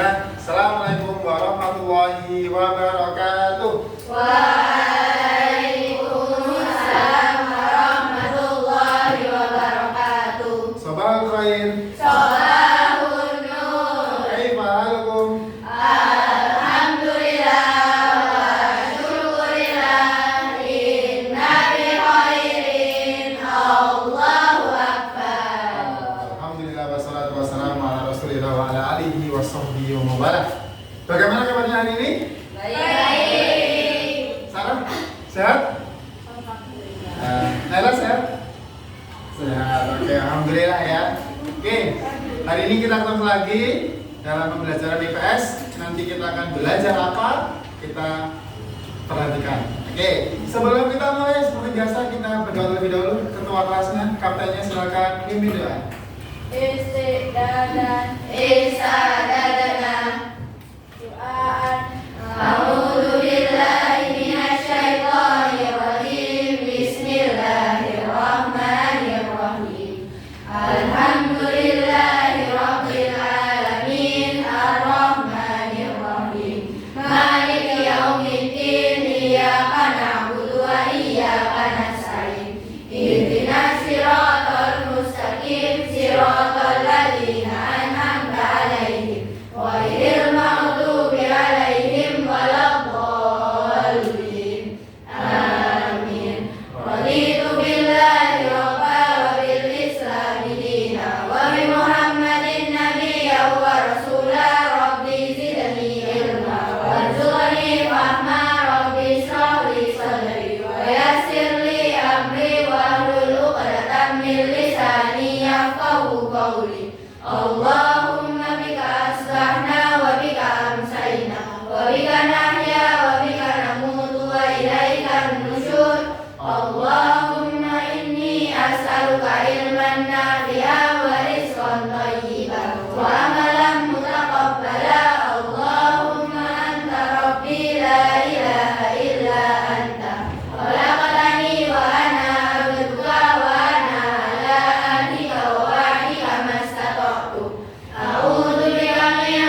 Ya, Assalamualaikum warahmatullahi wabarakatuh. Waalaikumsalam warahmatullahi wabarakatuh. Sabahul khair. Sabahun nur. Kaifa halukum? Alhamdulillah wa syukurillah. Inna bi khairin. Allahu akbar. Alhamdulillah wassalatu wassalamu ala Rasulillah wa ala alihi wa sahbihi wa mawalah. Bagaimana kabarnya hari ini? Baik. Sarah? Sehat? Naila sehat? Sehat. Oke, alhamdulillah ya. Oke, hari ini kita ketemu lagi dalam pembelajaran IPS. Nanti kita akan belajar apa? Kita perhatikan. Oke, sebelum kita mulai seperti biasa kita berdoa terlebih dahulu. Ketua kelasnya, kaptennya silakan pimpin doa. Istadadana Doaan A'udzubillahi minasyaitonir rajim. Bismillahirrahmanirrahim. Alhamdulillahi rabbil alamin. Arrahmanirrahim. Maliki yaumiddin. Iyyaka na'budu wa iyyaka nasta'in. Ihdinas siratal mustaqim. Siratal ladzina an'amta 'alaihim ghairil maghdubi 'alaihim waladdallin. Amin. Raditu billahi rabban wa bil islami dinan wa bi Muhammadin nabiyyan wa rasulan. Rabbi zidni ilma warzuqni fahma. Rabbi shrah li sadri wa yassir li amri wahlul 'uqdatam min lisani yafqahu qawli. Allahumma bika asbahna wa bika amsayna wa bika nahya wa bika namutu wa ilaikan nusyur. Allahumma inni as'aluka ilman nafi'an wa rizqan thayyiban wa amalan mutaqabbala. Allahumma anta rabbi la ilaha illa anta khalaqtani wa ana abduka wa ana ala ahdika wa wa'dika mastata'tu. A'udzu bika min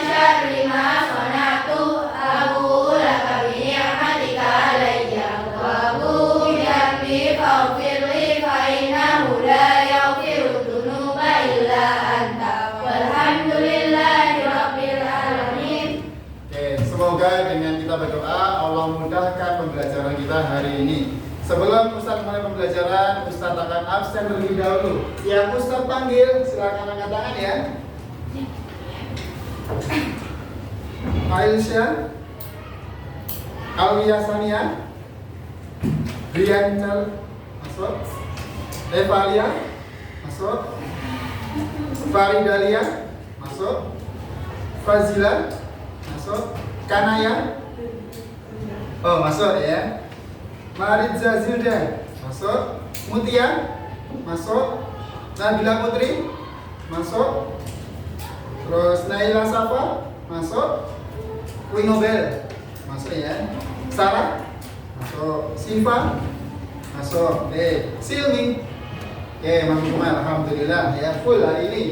syarri ma sana'tu. Abu'u laka bi ni'matika 'alayya wa abu'u bi dhanbi faghfir li fa innahu la yaghfiru dzunuba illa anta. Walhamdulillahi rabbil alamin. Oke, semoga dengan kita berdoa Allah mudahkan pembelajaran kita hari ini. Sebelum Ustaz mulai pembelajaran, Ustaz akan absen terlebih dahulu. Yang Ustaz panggil silakan angkat tangan ya. Aisyah, Alwiyah Sania, Riancal, masuk. Evalia, masuk. Faridalia, masuk. Fazila, masuk. Kanaya, oh masuk ya. Maritza Zilda, masuk. Mutia, masuk. Nabila Putri, masuk. Terus Naila Safa, masuk. Winobel, masuk ya. Sarah, masuk. Siva, masuk. Silmi, oke, masuk. Alhamdulillah ya, full hari ini.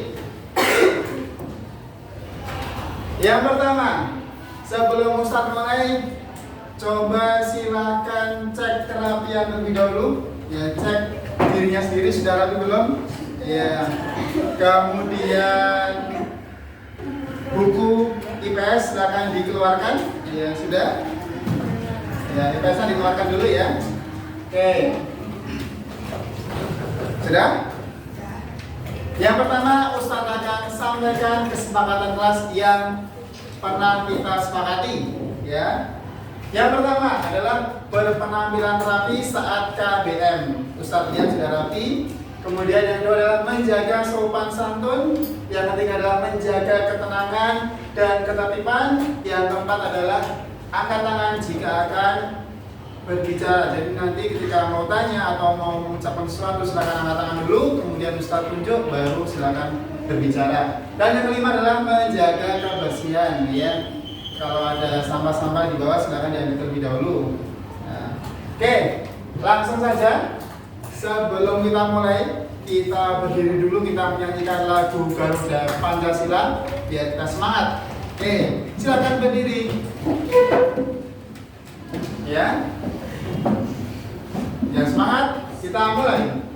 Yang pertama, sebelum Ustaz mulai, coba silakan cek terapian terlebih dahulu. Ya, cek dirinya sendiri sudah rapi belum? Ya. Kemudian buku IPS silakan dikeluarkan. Ya, sudah. Ya, IPS-nya dikeluarkan dulu ya. Oke. Sudah? Yang pertama, Ustaz akan sampaikan kesepakatan kelas yang pernah kita sepakati, ya. Yang pertama adalah berpenampilan rapi saat KBM. Ustaz lihat sudah rapi. Kemudian yang kedua adalah menjaga sopan santun. Yang ketiga adalah menjaga ketenangan dan ketertiban. Yang keempat adalah angkat tangan jika akan berbicara. Jadi nanti ketika mau tanya atau mau mengucapkan sesuatu silakan angkat tangan dulu, kemudian Ustaz tunjuk, baru silakan berbicara. Dan yang kelima adalah menjaga kebersihan, ya. Kalau ada sampah-sampah di bawah silakan diambil terlebih dahulu. Nah, oke, langsung saja. Sebelum kita mulai, kita berdiri dulu, kita menyanyikan lagu Garuda Pancasila biar kita semangat. Oke, silakan berdiri. Ya. Yang semangat, kita mulai.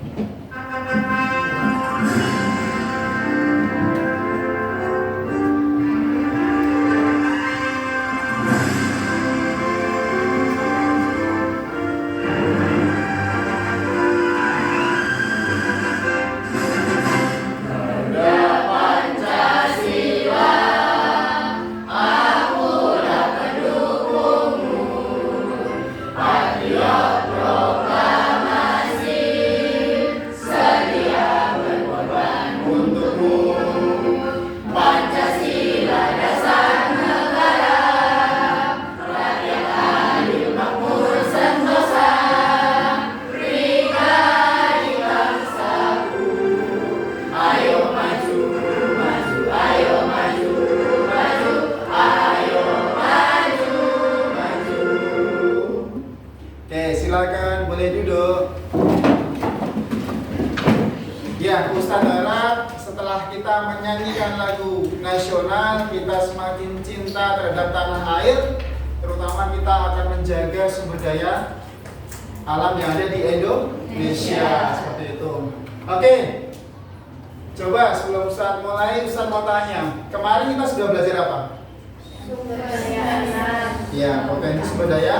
Silakan boleh duduk. Ya, Ustadz harap setelah kita menyanyikan lagu nasional, kita semakin cinta terhadap tanah air, terutama kita akan menjaga sumber daya alam yang ada di Indonesia. Seperti itu. Oke. Coba sebelum Ustadz mulai, Ustadz mau tanya, kemarin kita sudah belajar apa? Sumber daya alam. Ya, potensi sumber daya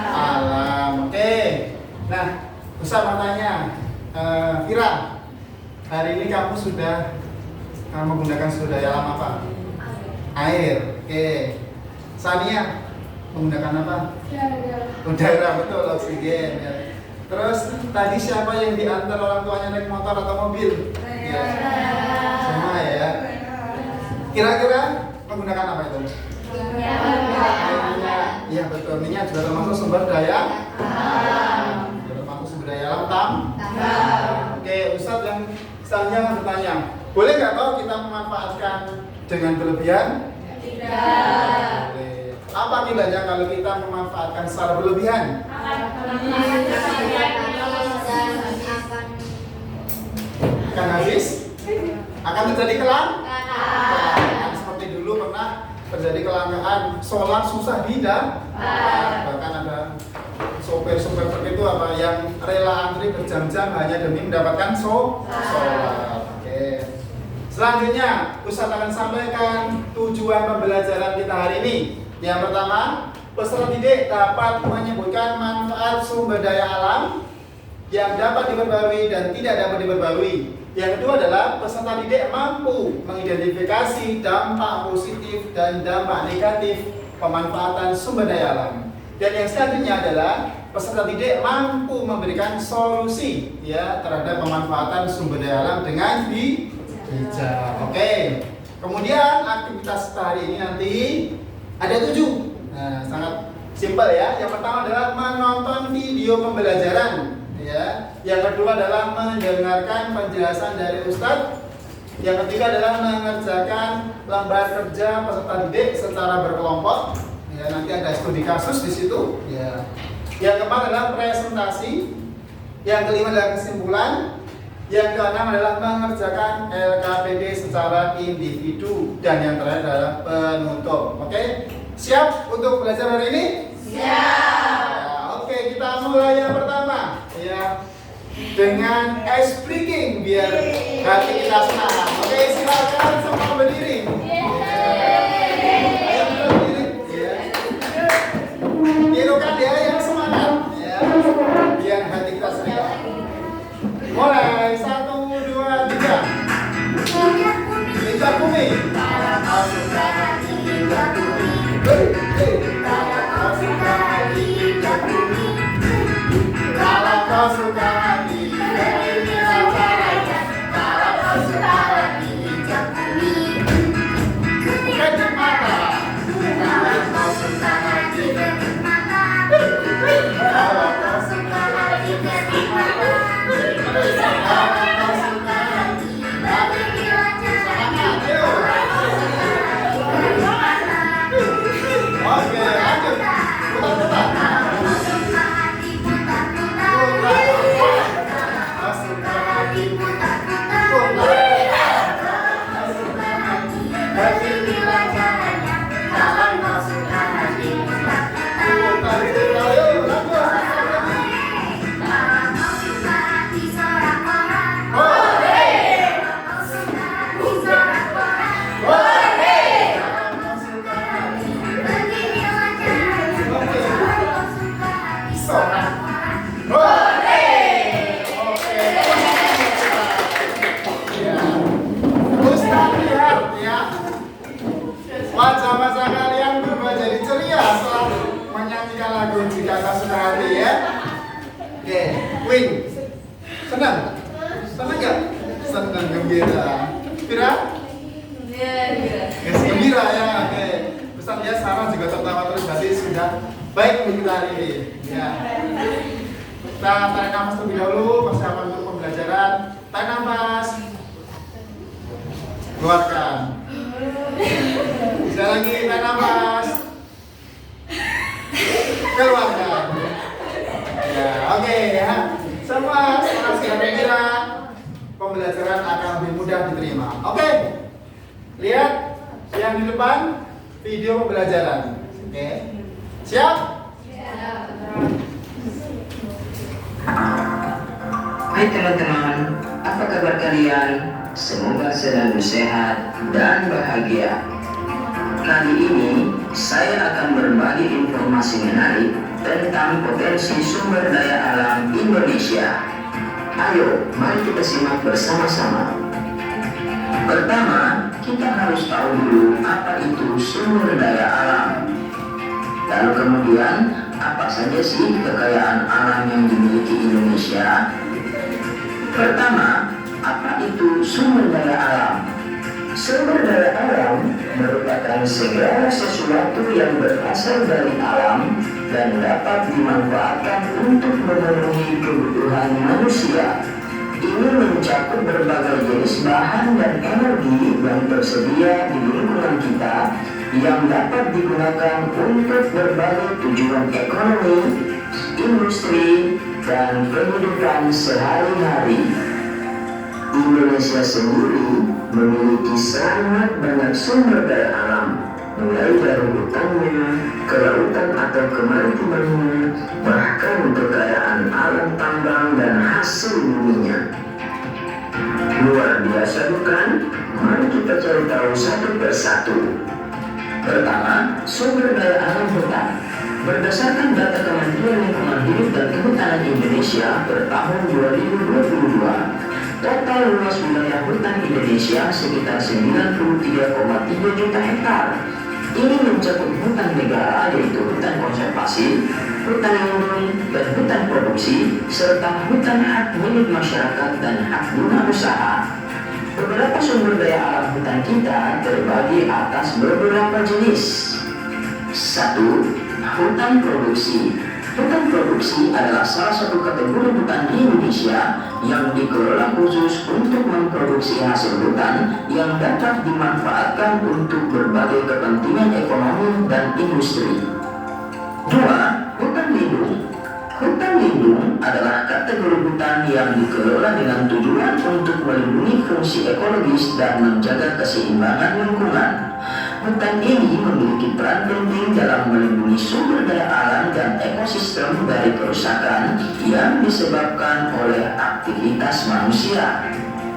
alam. Oke. Nah, Ustaz mau tanya, Fira, hari ini kamu sudah menggunakan sumber daya alam apa? Air. Oke. Sania menggunakan apa? Udara, betul, oksigen. Ya. Terus tadi siapa yang diantar orang tuanya naik motor atau mobil? Ya. Semua ya. Kira-kira menggunakan apa itu? Iya betul, minyak juga termasuk sumber daya alam. Termasuk sumber daya alam Oke, Ustadz yang selanjutnya mau bertanya, boleh nggak tahu kita memanfaatkan dengan berlebihan? Tidak. Boleh. Apa akibatnya kalau kita memanfaatkan secara berlebihan? Akan habis? Akan terjadi kelangkaan. Seperti dulu pernah terjadi kelangkaan solar susah bahkan ada sopir-sopir seperti itu apa yang rela antri berjam-jam hanya demi mendapatkan solar. Oke. Selanjutnya Ustadz akan sampaikan tujuan pembelajaran kita hari ini. Yang pertama, peserta didik dapat menyebutkan manfaat sumber daya alam yang dapat diperbarui dan tidak dapat diperbarui. Yang kedua adalah peserta didik mampu mengidentifikasi dampak positif dan dampak negatif pemanfaatan sumber daya alam. Dan yang selanjutnya adalah peserta didik mampu memberikan solusi ya terhadap pemanfaatan sumber daya alam dengan bijak. Oke. Kemudian aktivitas hari ini nanti ada 7. Nah, sangat simpel ya. Yang pertama adalah menonton video pembelajaran. Ya. Yang kedua adalah mendengarkan penjelasan dari Ustadz. Yang ketiga adalah mengerjakan lembar kerja peserta didik secara berkelompok. Ya, nanti ada studi kasus di situ. Ya. Yang keempat adalah presentasi. Yang kelima adalah kesimpulan. Yang keenam adalah mengerjakan LKPD secara individu. Dan yang terakhir adalah penutup. Oke, siap untuk belajar hari ini? Siap. Oke, kita mulai yang pertama ya dengan ice breaking biar hati kita senang. Oke, silakan semua berdiri. Ayo berdiri. Ya. Tirukan dia yang semangat ya biar hati kita senang. Mulai 1, 2, 3. Injak bumi. Kalau kau suka hati, begini caranya. Kalau kau suka hati, injak bumi. Oke. Ya. Ustaz lihat ya. Wajah-wajah kalian berubah jadi ceria setelah menyanyikan lagu Jika Kau Suka Hati ya. Oke, Win. Senang? Senang nggak? Senang, gembira. Gembira? Yes, gembira ya. Oke. Ustaz ya, Sarah juga tertawa terus, berarti sudah baik untuk kita hari ini. Ya. Kita tarik nafas terlebih dahulu, persiapan untuk pembelajaran. Tarik nafas. Keluarkan. Bisa lagi, tarik nafas. Keluarkan. Ya, oke ya. Semua sekarang sudah gembira. Pembelajaran akan lebih mudah diterima. Oke. Lihat yang di depan video pembelajaran. Oke. Siap? Hai teman-teman, apa kabar kalian? Semoga selalu sehat dan bahagia. Kali ini saya akan berbagi informasi menarik tentang potensi sumber daya alam Indonesia. Ayo, mari kita simak bersama-sama. Pertama, kita harus tahu dulu apa itu sumber daya alam. Lalu kemudian, apa saja sih kekayaan alam yang dimiliki Indonesia? Pertama, apa itu sumber daya alam? Sumber daya alam merupakan segala sesuatu yang berasal dari alam dan dapat dimanfaatkan untuk memenuhi kebutuhan manusia. Ini mencakup berbagai jenis bahan dan energi yang tersedia di lingkungan kita yang dapat digunakan untuk berbagai tujuan ekonomi, industri, dan kehidupan sehari-hari. Indonesia sendiri memiliki sangat banyak sumber daya alam, mulai dari hutannya, kelautan atau kemaritimannya, bahkan kekayaan alam tambang dan hasil buminya. Luar biasa bukan? Mari kita cari tahu satu persatu. Pertama, sumber daya alam hutan. Berdasarkan data Kementerian Lingkungan Hidup dan Kehutanan Indonesia per tahun 2022, total luas wilayah hutan Indonesia sekitar 93,3 juta hektar. Ini mencakup hutan negara yaitu hutan konservasi, hutan lindung, dan hutan produksi, serta hutan hak milik masyarakat dan hak guna usaha. Beberapa sumber daya alam hutan kita terbagi atas beberapa jenis. 1. Hutan produksi. Hutan produksi adalah salah satu kategori hutan di Indonesia yang dikelola khusus untuk memproduksi hasil hutan yang dapat dimanfaatkan untuk berbagai kepentingan ekonomi dan industri. 2. Hutan lindung. Hutan lindung adalah kategori hutan yang dikelola dengan tujuan untuk melindungi fungsi ekologis dan menjaga keseimbangan lingkungan. Hutan ini memiliki peran penting dalam melindungi sumber daya alam dan ekosistem dari kerusakan yang disebabkan oleh aktivitas manusia.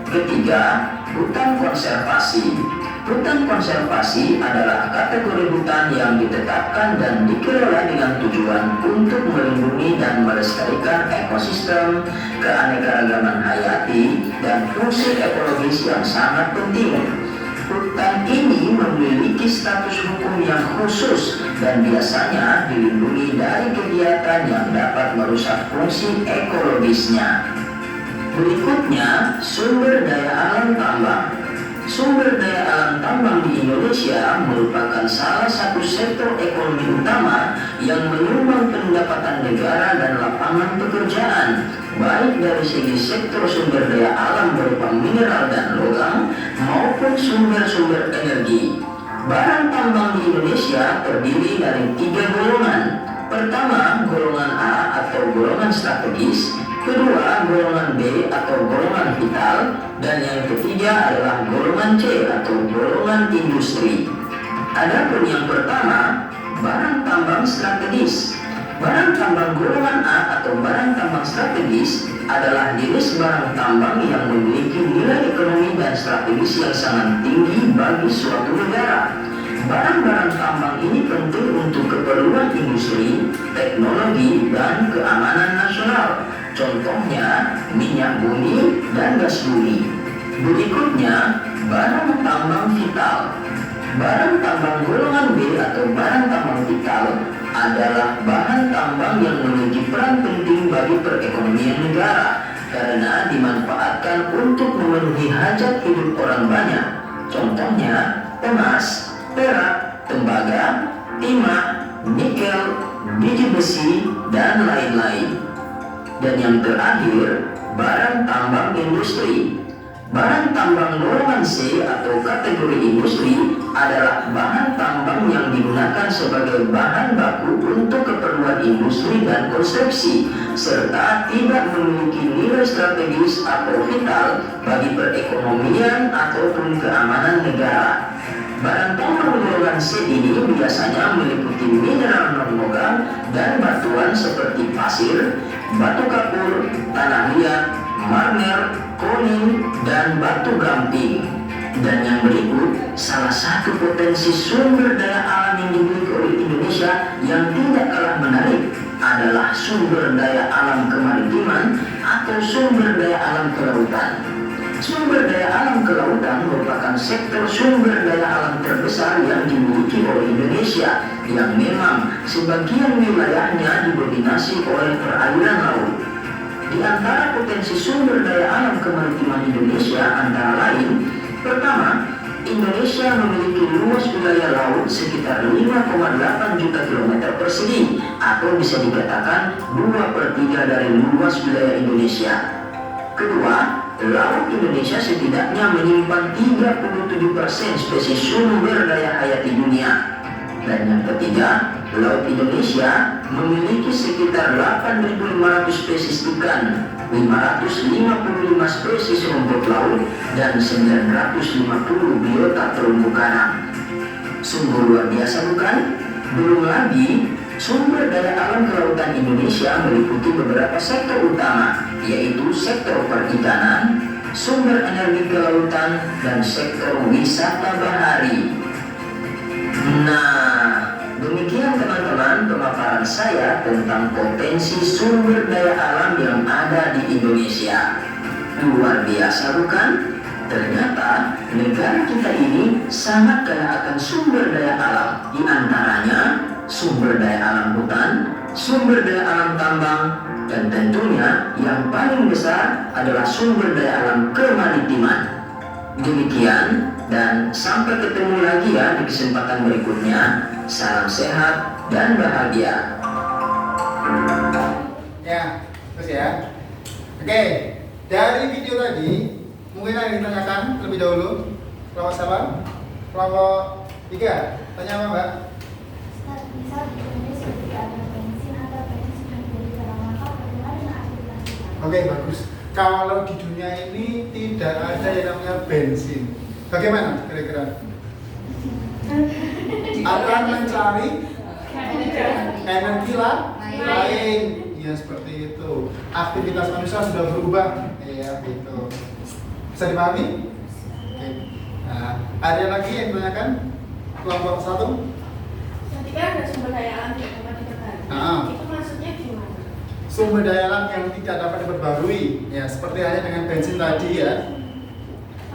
Ketiga, hutan konservasi. Hutan konservasi adalah kategori hutan yang ditetapkan dan dikelola dengan tujuan untuk melindungi dan melestarikan ekosistem, keanekaragaman hayati, dan fungsi ekologis yang sangat penting. Hutan ini memiliki status hukum yang khusus dan biasanya dilindungi dari kegiatan yang dapat merusak fungsi ekologisnya. Berikutnya, sumber daya alam tambang. Sumber daya alam tambang di Indonesia merupakan salah satu sektor ekonomi utama yang menyumbang pendapatan negara dan lapangan pekerjaan, baik dari segi sektor sumber daya alam berupa mineral dan logam maupun sumber-sumber energi. Barang tambang di Indonesia terdiri dari 3 golongan. Pertama, golongan A atau golongan strategis, kedua, golongan B atau golongan vital, dan yang ketiga adalah golongan C atau golongan industri. Adapun yang pertama, barang tambang strategis. Barang tambang golongan A atau barang tambang strategis adalah jenis barang tambang yang memiliki nilai ekonomi dan strategis yang sangat tinggi bagi suatu negara. barang-barang tambang ini penting untuk keperluan industri, teknologi, dan keamanan nasional. Contohnya, minyak bumi dan gas bumi. Berikutnya, barang tambang vital. Barang tambang golongan B atau barang tambang vital adalah bahan tambang yang memiliki peran penting bagi perekonomian negara karena dimanfaatkan untuk memenuhi hajat hidup orang banyak. Contohnya, emas, perak, tembaga, timah, nikel, biji besi, dan lain-lain. Dan yang terakhir, barang tambang industri. Barang tambang golongan C atau kategori industri adalah bahan tambang yang digunakan sebagai bahan baku untuk keperluan industri dan konstruksi, serta tidak memiliki nilai strategis atau vital bagi perekonomian ataupun keamanan negara. Barang tambang golongan C ini biasanya meliputi mineral non-logam dan batuan seperti pasir, batu kapur, tanah liat, marmer, konin, dan batu gamping. Dan yang berikut, salah satu potensi sumber daya alam yang dimiliki oleh Indonesia yang tidak kalah menarik adalah sumber daya alam kemaritiman atau sumber daya alam kelautan. Sumber daya alam kelautan merupakan sektor sumber daya alam terbesar yang dimiliki oleh Indonesia, yang memang sebagian wilayahnya didominasi oleh perairan laut. Di antara potensi sumber daya alam kemaritiman Indonesia antara lain, pertama, Indonesia memiliki luas wilayah laut sekitar 5,8 juta kilometer persegi atau bisa dikatakan 2/3 dari luas wilayah Indonesia. Kedua, laut Indonesia setidaknya menyimpan 37% spesies sumber daya hayati dunia. Dan yang ketiga, laut Indonesia memiliki sekitar 8.500 spesies ikan, 555 spesies rumput laut, dan 950 biota terumbu karang. Sungguh luar biasa bukan? Belum lagi, sumber daya alam kelautan Indonesia meliputi beberapa sektor utama, yaitu sektor perikanan, sumber energi kelautan, dan sektor wisata bahari. Nah, demikian teman-teman pemaparan saya tentang potensi sumber daya alam yang ada di Indonesia. Luar biasa bukan? Ternyata negara kita ini sangat kaya akan sumber daya alam. Di antaranya sumber daya alam hutan, sumber daya alam tambang, dan tentunya yang paling besar adalah sumber daya alam kemaritiman. Demikian, dan sampai ketemu lagi ya di kesempatan berikutnya. Salam sehat dan bahagia. Ya, terus ya. Oke, dari video tadi mungkin ada yang ditanyakan terlebih dahulu. Kelompok siapa? Kelompok 3. Tanya apa, Mbak? Misal di Indonesia tidak ada bensin atau bensin yang menjadi barang mahal, bagaimana dengan aktivitas kita? Oke, bagus. Kalau di dunia ini tidak ada yang namanya bensin, bagaimana kira-kira? Akan mencari energi lain. Ya seperti itu. Aktivitas manusia sudah berubah. Ya gitu. Bisa dipahami? Oke. Nah, ada lagi yang ditanyakan? Kelompok 1? Ketika ada sumber daya alam yang dapat diperbarui, itu maksudnya gimana? Sumber daya alam yang tidak dapat diperbarui, ya seperti halnya dengan bensin tadi ya.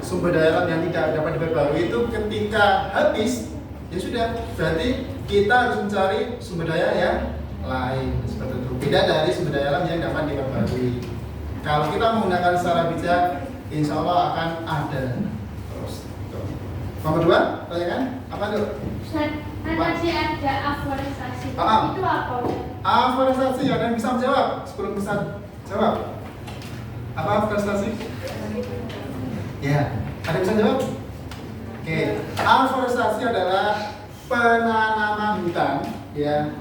Sumber daya alam yang tidak dapat diperbarui itu ketika habis, ya sudah, berarti kita harus mencari sumber daya yang lain seperti itu. Tidak dari sumber daya alam yang dapat diperbarui. Kalau kita menggunakan secara bijak, insya Allah akan ada terus. Nomor 2, tanyakan apa tuh? Masih ada aflorescence. Itu apa? Aflorescence, ada yang bisa menjawab? Sebelum bisa jawab, apa aflorescence? Ya, ada yang bisa jawab? Oke, aflorescence adalah penanaman hutan, ya,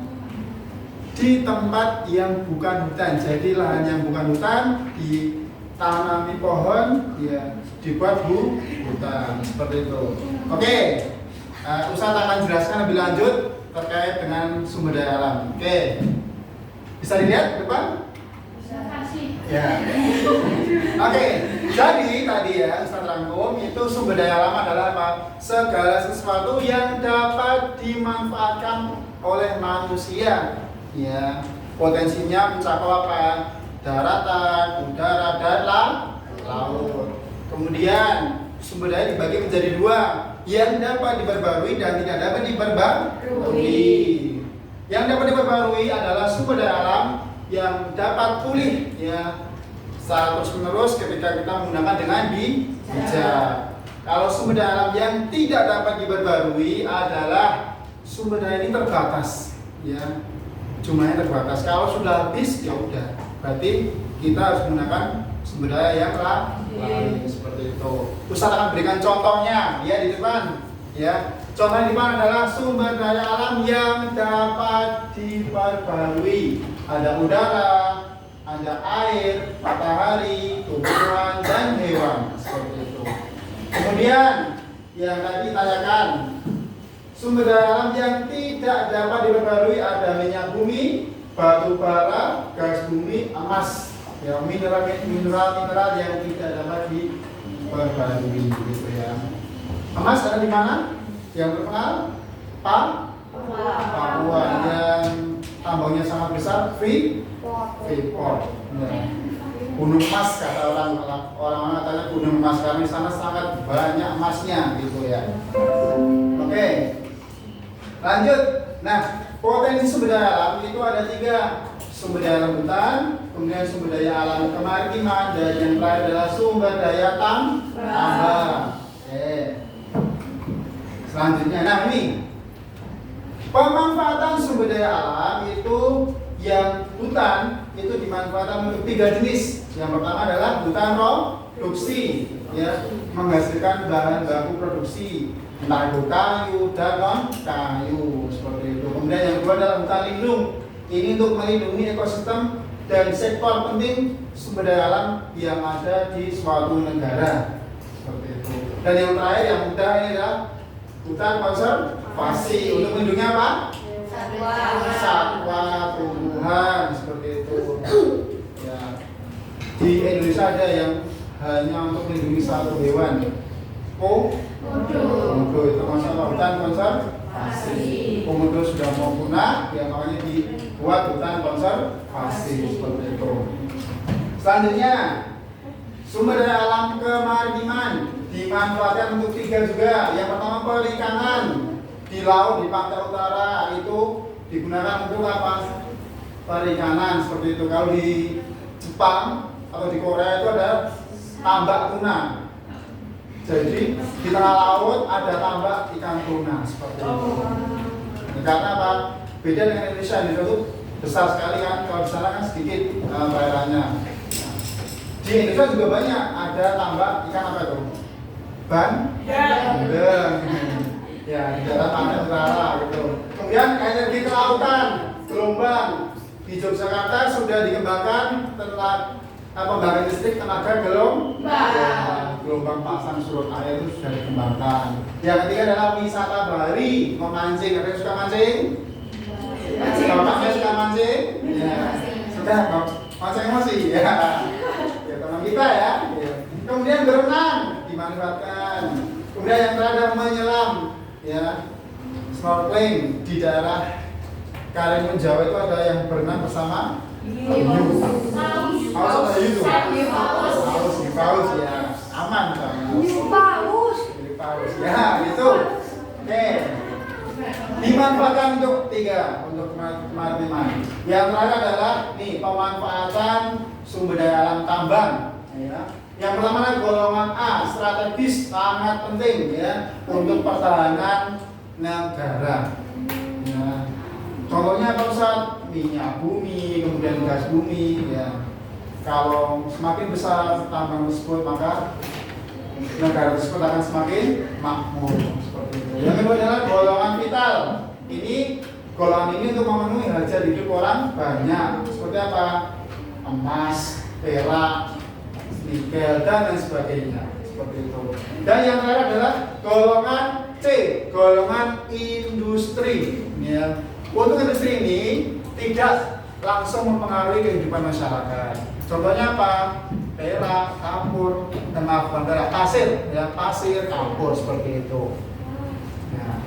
di tempat yang bukan hutan. Jadi lahan yang bukan hutan ditanami pohon, ya, dibuat hutan seperti itu. Oke. Ustadz akan jelaskan lebih lanjut terkait dengan sumber daya alam. Oke, bisa dilihat ke depan? Terima kasih. Ya. Oke, jadi tadi ya Ustaz rangkum itu sumber daya alam adalah apa? Segala sesuatu yang dapat dimanfaatkan oleh manusia. Ya, potensinya mencakup apa? Daratan, udara, dan laut. Kemudian sumber daya dibagi menjadi dua, yang dapat diperbarui dan tidak dapat diperbarui. Yang dapat diperbarui adalah sumber daya alam yang dapat pulih ya secara terus-menerus ketika kita menggunakan dengan bijak. Kalau sumber daya alam yang tidak dapat diperbarui adalah sumber daya ini terbatas ya. Jumlahnya terbatas. Kalau sudah habis ya udah. Berarti kita harus menggunakan sumber daya yang lain seperti itu. Ustaz akan berikan contohnya ya di depan ya. Contohnya di depan adalah sumber daya alam yang dapat diperbarui. Ada udara, ada air, matahari, tumbuhan, dan hewan seperti itu. Kemudian yang tadi ditanyakan sumber daya alam yang tidak dapat diperbarui ada minyak bumi, batu bara, gas bumi, emas. Ya, mineral yang tidak dapat diperbarui gitu ya. Emas ada di mana? Yang terkenal Papua yang tambangnya sangat besar, Freeport. Ya. Gunung emas kata orang katanya gunung emas karena di sana sangat banyak emasnya gitu ya. Oke, lanjut. Nah, potensi sumber daya alam itu ada 3. Sumber daya alam hutan, kemudian sumber daya alam kemaritiman, dan yang terakhir adalah sumber daya tambang. Oke. Selanjutnya, nah ini pemanfaatan sumber daya alam itu yang hutan itu dimanfaatkan untuk 3 jenis. Yang pertama adalah hutan produksi, ya, menghasilkan bahan baku produksi, entah itu kayu dan non kayu seperti itu. Kemudian yang kedua adalah hutan lindung. Ini untuk melindungi ekosistem dan sektor penting sumber daya alam yang ada di suatu negara seperti itu. Dan yang terakhir yang mudah ini adalah hutan konservasi untuk melindungi apa? Satwa, tumbuhan seperti itu. Ya. Di Indonesia ada yang hanya untuk melindungi satu hewan. Komodo itu masalah hutan konservasi. Komodo sudah mau punah, ya makanya dibuat hutan konservasi seperti itu. Selanjutnya sumber daya alam kemaritiman dimanfaatkan untuk 3 juga. Yang pertama perikanan di laut di pantai utara itu digunakan untuk apa? Perikanan seperti itu. Kalau di Jepang atau di Korea itu ada tambak tuna. Jadi di tengah laut ada tambak ikan tuna seperti itu. Karena apa? Beda dengan Indonesia. Indonesia itu besar sekali kan. Kalau di sana kan sedikit perairannya. Di Indonesia juga banyak ada tambak ikan apa itu? Bandeng. Ya, di daerah pantai utara gitu. Kemudian energi kelautan, gelombang di Yogyakarta sudah dikembangkan tentang pembangkit listrik tenaga gelombang pasang surut air itu sudah dikembangkan. Yang ketiga adalah wisata bahari, memancing. Ada yang suka mancing? Bapaknya suka mancing? Ya, sudah mancing emosi ya. Ya teman kita ya. Kemudian berenang dimanfaatkan. Kemudian yang terakhir menyelam, ya, snorkeling di daerah Karimun Jawa itu ada yang berenang bersama hiu. Paus ya, aman kan? Paus ya itu. Oke. Dimanfaatkan untuk 3 untuk kemaritiman. Yang terakhir adalah nih pemanfaatan sumber daya alam tambang. Ya. Yang pertama adalah golongan A, strategis sangat penting ya untuk pertahanan negara. Ya. Contohnya apa Ustaz? Minyak bumi, kemudian gas bumi ya. Kalau semakin besar tambang tersebut maka negara tersebut akan semakin makmur seperti itu. Yang kedua adalah golongan vital. Ini golongan ini untuk memenuhi hajat hidup orang banyak. Seperti apa? Emas, perak, nikel dan lain sebagainya seperti itu. Dan yang terakhir adalah golongan C, golongan industri. Ya. Untuk industri ini tidak langsung mempengaruhi kehidupan masyarakat. Contohnya apa? Perak, kapur, pasir, ya pasir, kapur seperti itu. Nah,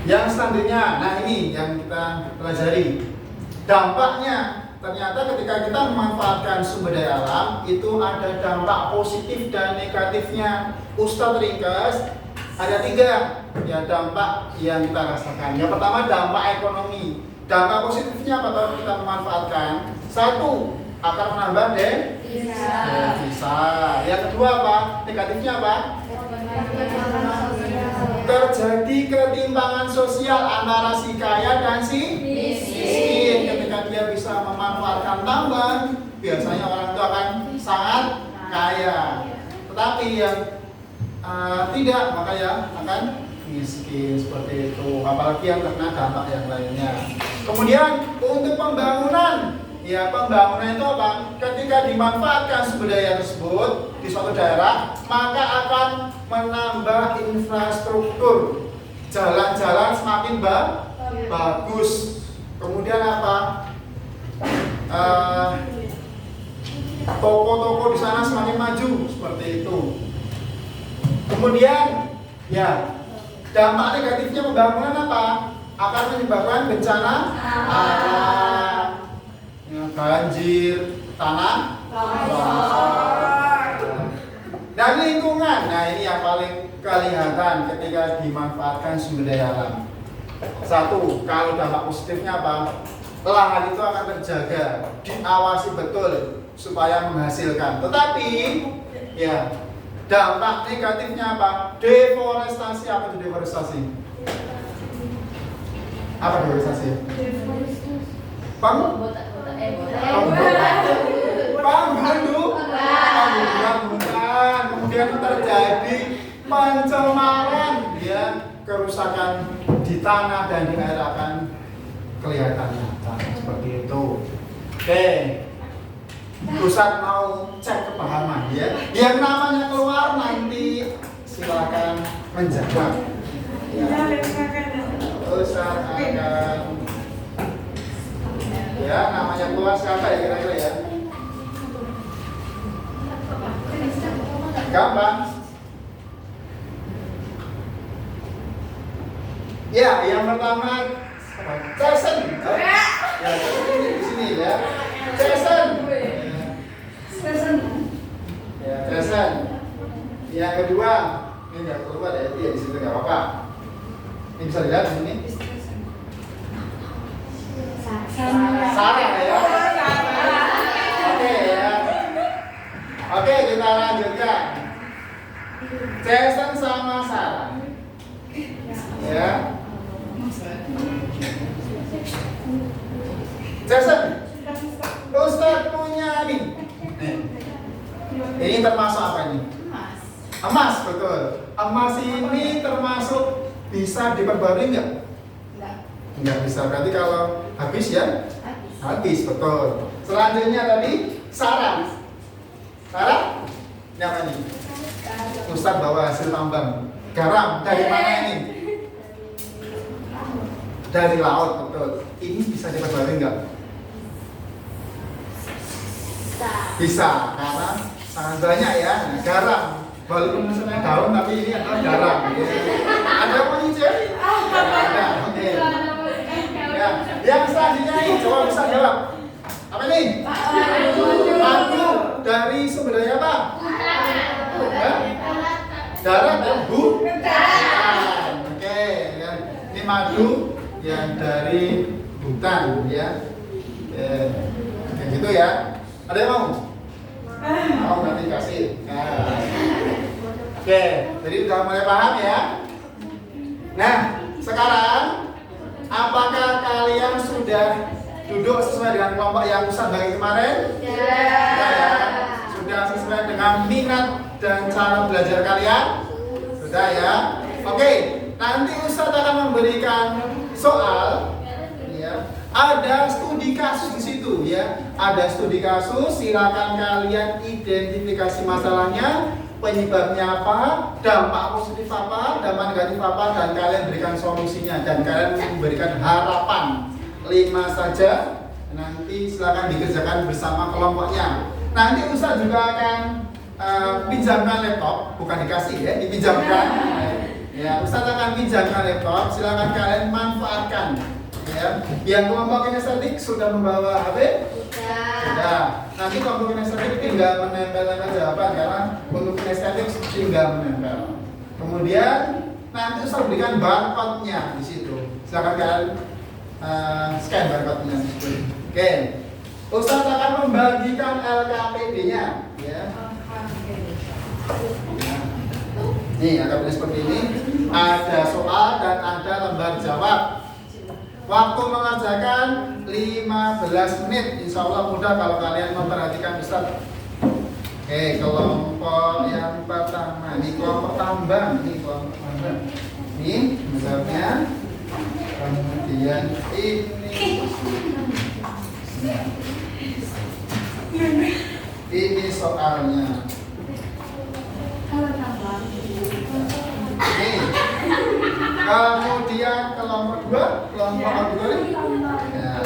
yang selanjutnya, nah ini yang kita pelajari. Dampaknya, ternyata ketika kita memanfaatkan sumber daya alam itu ada dampak positif dan negatifnya. Ustadz ringkas ada 3 ya dampak yang kita rasakan. Yang pertama dampak ekonomi. Dampak positifnya apa kalau kita memanfaatkan? 1, akan menambah devisa. Yang kedua apa? Negatifnya apa? Terjadi ketimpangan sosial antara si kaya dan si miskin. Ketika dia bisa memanfaatkan tambang, biasanya orang itu akan sangat kaya. Tetapi yang tidak, maka ya akan miskin seperti itu. Apalagi yang terkena dampak yang lainnya. Kemudian untuk pembangunan, ya pembangunan itu apa? Ketika dimanfaatkan sumber daya tersebut di suatu daerah, maka akan menambah infrastruktur. Jalan-jalan semakin bagus. Kemudian apa? Toko-toko di sana semakin maju seperti itu. Kemudian, ya dampak negatifnya pembangunan apa? Akan menyebabkan bencana alam. Banjir, tanah longsor, dan lingkungan. Nah ini yang paling kelihatan ketika dimanfaatkan sumber daya alam. 1, kalau dampak positifnya apa? Lahan itu akan terjaga, diawasi betul supaya menghasilkan. Tetapi ya dampak negatifnya apa? Deforestasi. Apa itu deforestasi? Apa deforestasi? Pembunuhan, kemudian terjadi pencemaran, ya kerusakan di tanah dan di air akan kelihatan nyata seperti itu. Oke, Ustadz mau cek kepahaman ya. Yang namanya keluar nanti silakan menjawab. Ya. Ustadz akan ya namanya keluar siapa ya kira-kira ya? Gampang. Ya, yang pertama Jason. Ya, di sini ya. Jason. Ya, Jason. Yang kedua, ini enggak keluar ya, dia di situ enggak apa-apa. Ini bisa dilihat di sini. Sarah ya. Oke ya. Oke, kita lanjutkan. Jason sama Sarah. Ya. Jason, Ustadz punya nih. Ini termasuk apa ini? Emas, betul. Emas ini termasuk bisa diperbarui enggak? Enggak bisa. Berarti kalau habis ya? Habis, betul. Selanjutnya tadi Sarah. Sarah? Ini apa ini? Ustadz bawa hasil tambang. Garam dari mana ini? Dari laut, betul. Ini bisa diperbarui enggak? Bisa, karena sangat banyak ya. Nah, garam. Walaupun misalnya daun, tapi ini adalah garam. Ya. Ada yang mau nyicip? Ada. Oke. Ya. Yang selanjutnya ini, coba bisa jawab. Apa ini? Madu dari sumber daya apa? Ya? Darat ya? Hutan. Oke. Ya. Ini madu yang dari hutan ya. Kayak gitu ya. Ada yang mau? Mau nanti kasih. Nah. Oke, jadi udah mulai paham ya. Nah, sekarang apakah kalian sudah duduk sesuai dengan kelompok yang Ustadz bagi kemarin? Ya. Sudah sesuai dengan minat dan cara belajar kalian? Sudah ya. Oke, nanti Ustadz akan memberikan soal. Ya. Ada studi kasus di situ ya. Ada studi kasus, silakan kalian identifikasi masalahnya, penyebabnya apa, dampak positif apa, dampak negatif apa, dan kalian berikan solusinya dan kalian memberikan harapan 5 saja Nanti silakan dikerjakan bersama kelompoknya. Nanti Ustaz juga akan pinjamkan laptop, bukan dikasih ya, dipinjamkan. Ya, Ustaz akan pinjamkan laptop, silakan kalian manfaatkan. Ya, yang kelompok kinestetik sudah membawa HP? Sudah. Nanti kelompok kinestetik tinggal menempel-nempel jawaban karena untuk kinestetik tinggal menempel. Kemudian nanti Ustaz berikan barcode-nya di situ. Silakan kalian scan barcode-nya. Oke. Ustaz akan membagikan LKPD-nya, ya. Nih, LKPD seperti ini. Ada soal dan ada lembar jawab. Waktu mengerjakan 15 menit. Insya Allah mudah kalau kalian memperhatikan Ustaz. Oke, kelompok yang pertama. Ini kelompok tambang. Ini kelompok tambang. Ini misalnya. Kemudian ini soalnya. Nih. Kemudian kelompok 2, kelompok auditori. Ya.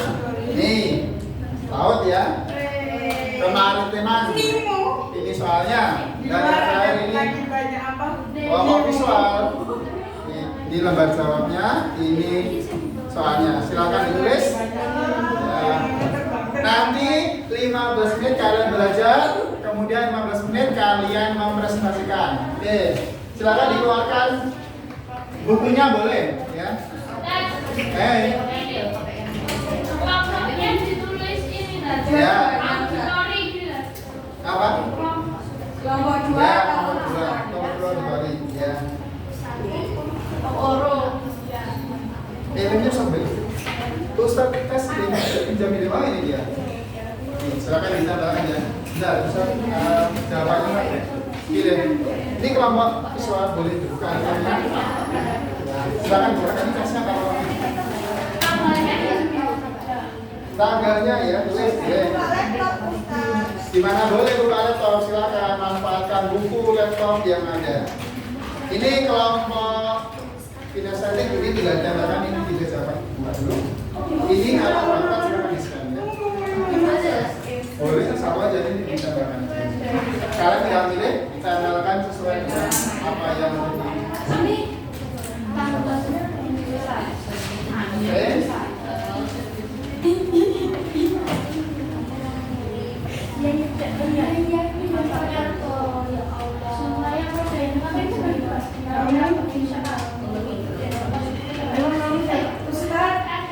Nih. Laut ya. Kemaritiman. Ini soalnya. Dan yang terakhir ini kelompok visual. Ini lembar jawabnya. Ini soalnya. Silakan ditulis. Ya. Nanti 15 menit kalian belajar, kemudian 15 menit kalian mempresentasikan. Oke, silakan dikeluarkan bukunya boleh, ya. Kelompoknya ditulis ini nanti. Ya. Auditori. Apa? Kelompok Ya, kelompok 2 auditori, ya. Oro. Ini sampai Ustaz tes pinjam ini mana ini dia? Silakan ditambahkan ya. Sudah, Ustaz jawabannya pilih. Ini kelompok visual boleh dibuka. Silakan buka ini tesnya kalau tanggalnya ya, tulis ya. Dimana boleh buka laptop, silakan manfaatkan buku laptop yang ada. Ini kelompok kinestetik ini tidak ditambahkan, ini tidak jawaban buka dulu. Ini kalau berangkat silakan di-scan ya. Boleh sama aja ini ditambahkan. Kalian tinggal pilih, ditambahkan sesuai dengan apa yang Ini tanggalnya Oke.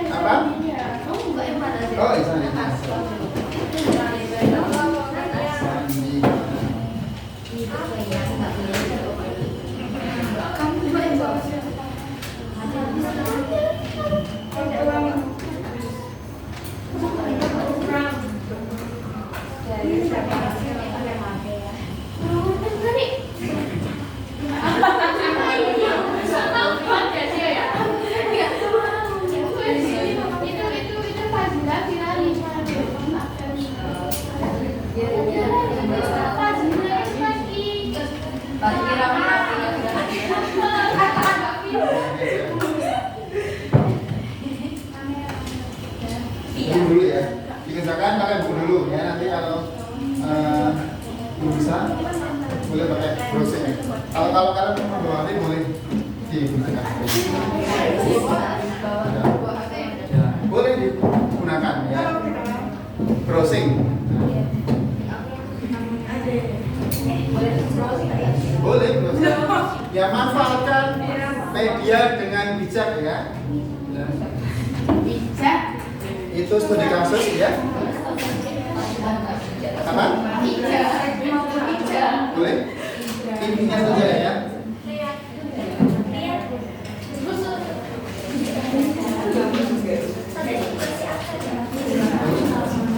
Apa? Oh, itu buku dulu ya. Dikerjakan pakai buku dulu ya. Nanti kalau belum bisa boleh pakai browsing ya. Kalau kalian mau bawa HP boleh digunakan. Ya, boleh digunakan ya. Browsing. Boleh browsing. Ya manfaatkan media dengan bijak ya. Bijak. Itu studi kasus ya. Apa? Boleh? Intinya saja ya.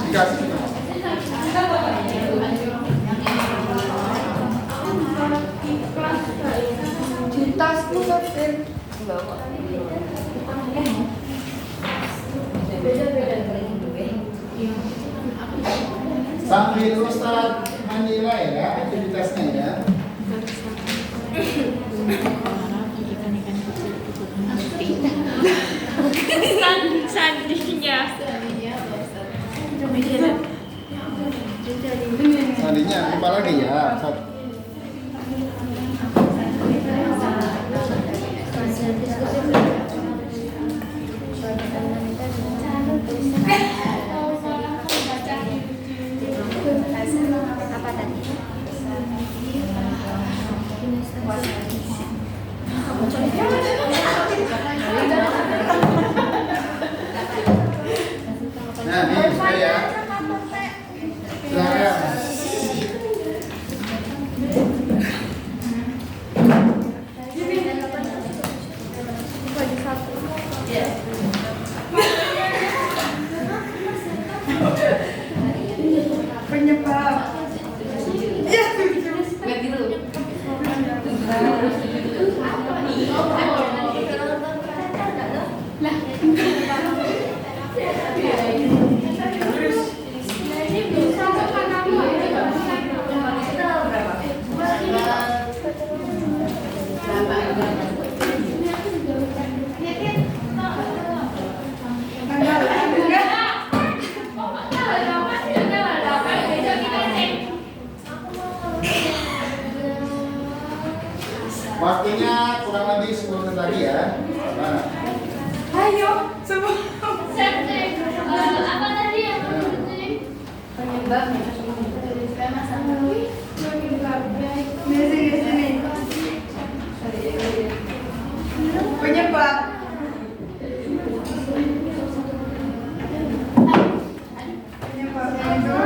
Dikasih. Di tasku Sabir. Sambil Ustaz menilai ya aktivitasnya ya. sandinya. Sandinya lupa lagi ya. Apa tadi? Nah, ini sudah ya. Silakan. Penyebab. Ya. Waktunya kurang lebih 10 menit lagi ya. Nah, Ayo, semua. Apa tadi yang penyebabnya? Di sini. Penyebab. Penyebabnya itu.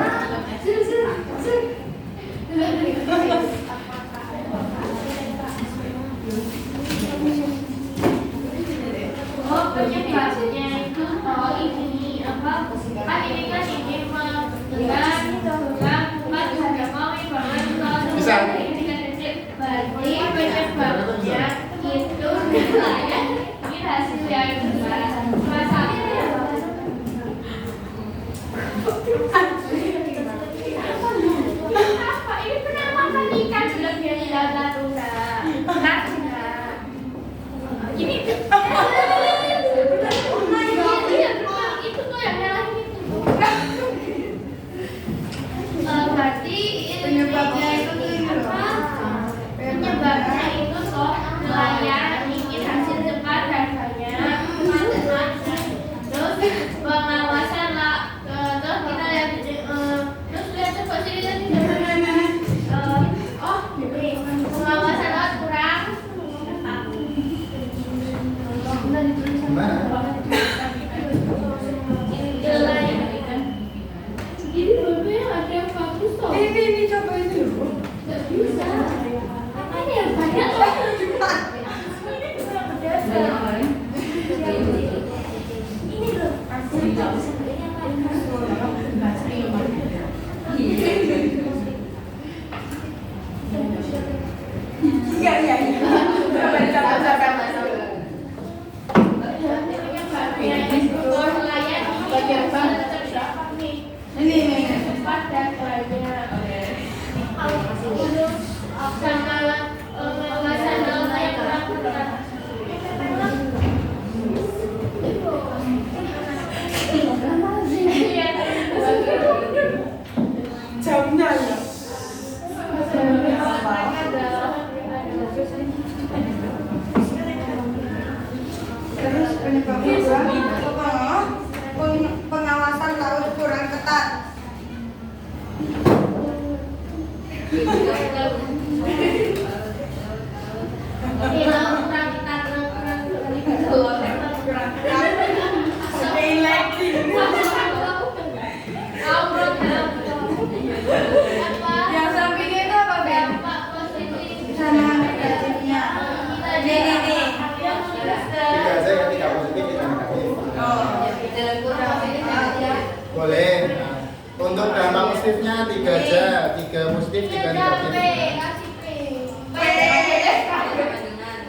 Oh, penyebabnya itu ini apa? Kan ini kan ini dengan tulang pas sudah mau informasi Bisa. berarti penyebabnya itu nelayan ini hasil yang masalahnya apa ini penanaman ikan belum jadi Natuna ini itu tuh yang nyalahin itu berarti Penyebabnya itu apa? Penyebabnya itu kok nelayan ingin hasil cepat dan banyak. Terus pengawasan lah, terus kita lihat terus lihat coba sini tadi oh ini pengawasan laut kurang. gimana? Ini berbeda ada yang bagus kok. Ini coba ini dulu. Nggak bisa. Makanya yang banyak loh. Ini loh. Iya. Ini. Cepat dan banyak. Sama pengawasan laut yang kurang ketat. Jamnya ya. Terus penyebabnya apa? Pengawasan laut kurang ketat. Yang sampingnya itu apa, Ben? Sama negatifnya. Nih. Tiga aja ya, tiga positif, tiga negatif. Boleh. Nah, untuk dampak positifnya 3 aja, 3 positif, 3 negatif.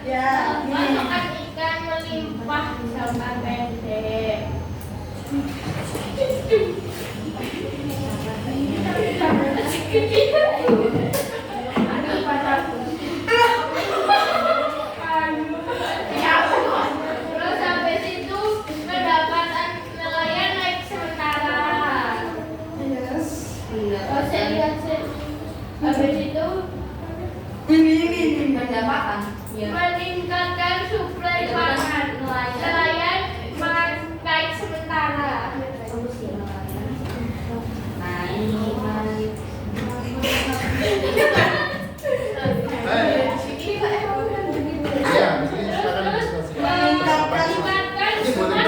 Ya. Masukkan ikan melimpah sama pendek. Terus sampai situ pendapatan nelayan naik sementara. Habis itu Ini. Pendapatan. meningkatkan suplai pangan. Nelayan naik sementara. Nah, ini Ya, ini silakan diskusikan. Meningkatkan Ini boleh.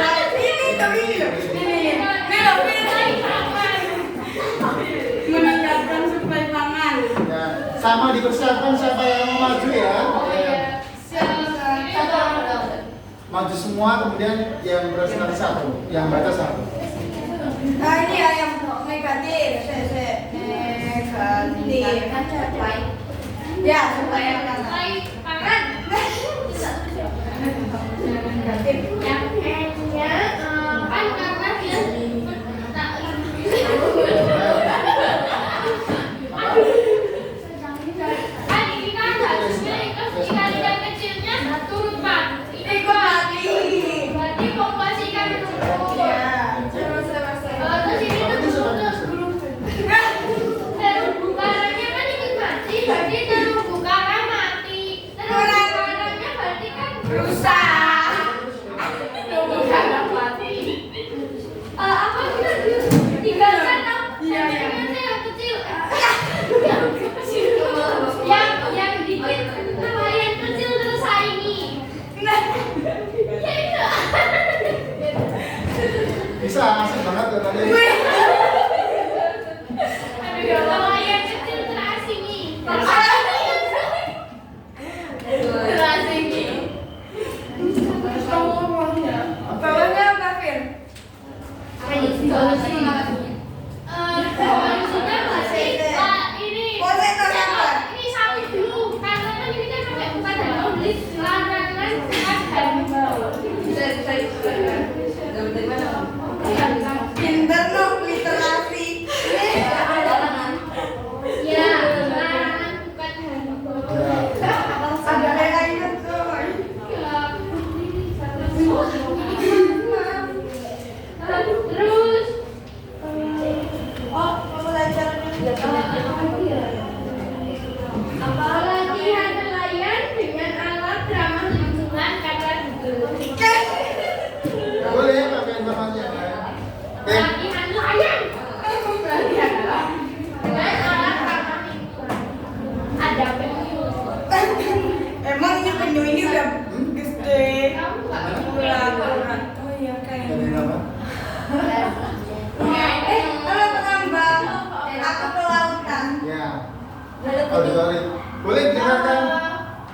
Meningkatkan suplai pangan. Ya, sama dipersiapkan siapa yang mau maju ya. Ya. Maju semua, kemudian yang presentasi satu, yang baca satu. Nah ini ya yang negatif. Negatif. Ya, supaya Suplai pangan. negatif. Yang N-nya kan karena dia kan ini kan harusnya ikan kecilnya turun Pak. Ikut mati. Berarti populasi ikan turun. Ya, terus. Terus ini terumbu karangnya kan ikut mati, berarti terumbu karang mati. Terumbu karangnya berarti kan Rusak. terumbu karang mati. Apa kita tinggalkan Iya. yang kecil. Yang dikit nelayan kecil terus saingi. Ya itu. Bisa, asik banget ya tadi. Nelayan kecil terasingi. Terasingi. Bawahnya apa, Fir? Solusinya masih ini. Potato apa? Ini sapi dulu karena kan ini kan pakai bukan dari tulis larangan dan Pinter no, literasi. ya larangan bukan Ada lainnya tuh. terus latihan nelayan dengan alat ramah lingkungan kata Google. Boleh pakai informasi yang lain. Oke. Latihan nelayan dengan alat ramah lingkungan. Ada penyu. Emang ini penyu ini udah gede. Kamu nggak Ular. Oh iya kayak. Jadi apa? Halo pengambang. Aku ke lautan. Ya. Auditori. Boleh dengarkan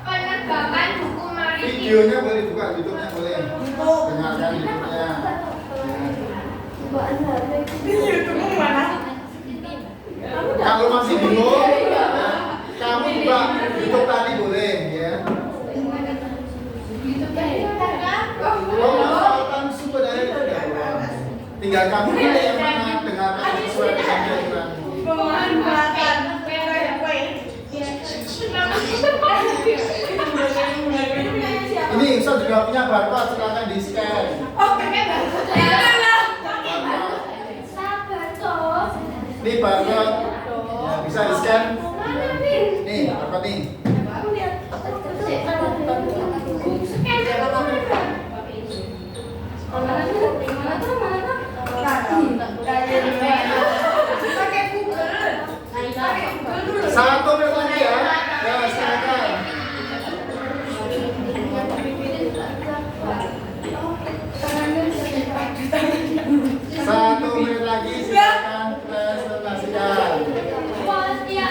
penegakan hukum maritim. videonya, boleh buka YouTube-nya, boleh. Untuk Dengarkan YouTube-nya. di YouTube mana? Kalau masih bingung, ya, kamu buka YouTube tadi boleh ya. Kalau masalahkan sumber daya itu udah keluar. Tinggal kamu pilih yang mana, dengarkan sesuai dengan keinginanmu. Pemanfaatan. Ini Ustaz juga punya barcode, silakan di scan. Oh, ya. Sabar toh. Ini barcode, ya, bisa di scan. Mana Bin? Nih barcode nih. Pakai Google. Satu menit lagi ya. Ya silakan. Satu menit lagi silakan presentasikan. Ya.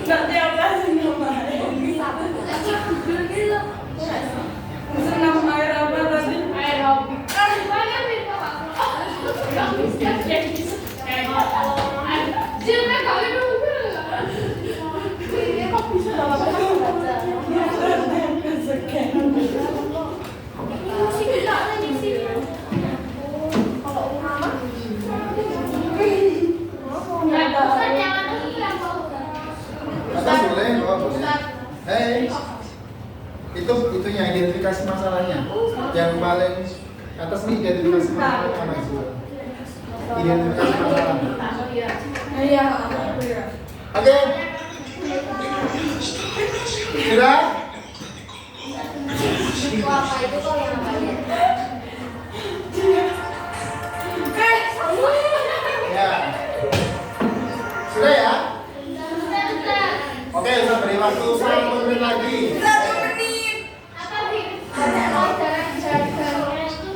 Nanti apa sih namanya? Senam air apa tadi? Ya, identifikasi masalahnya. Yang paling atas ini identifikasi masalahnya apa sih? Identifikasi masalah. Iya. Oke. Sudah? Apa itu kok yang banyak? Ya. Sudah ya? Oke, kita beri waktu 1 menit lagi. 1 menit. Apa sih? Jarak-jaraknya itu.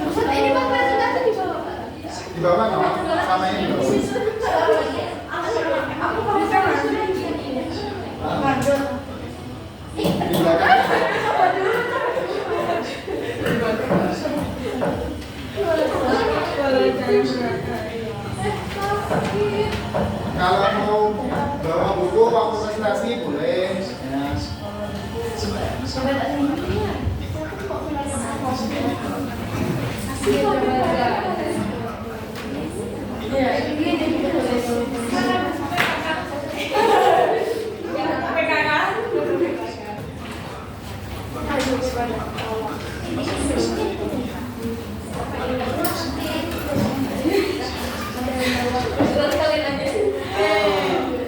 Maksud ini Pak presentasi di bawah Pak? Di bawah nggak? Sama ini loh. Aku mau bisa lanjut. Di belakang. Kalau mau bawa buku waktu presentasi boleh. Ya.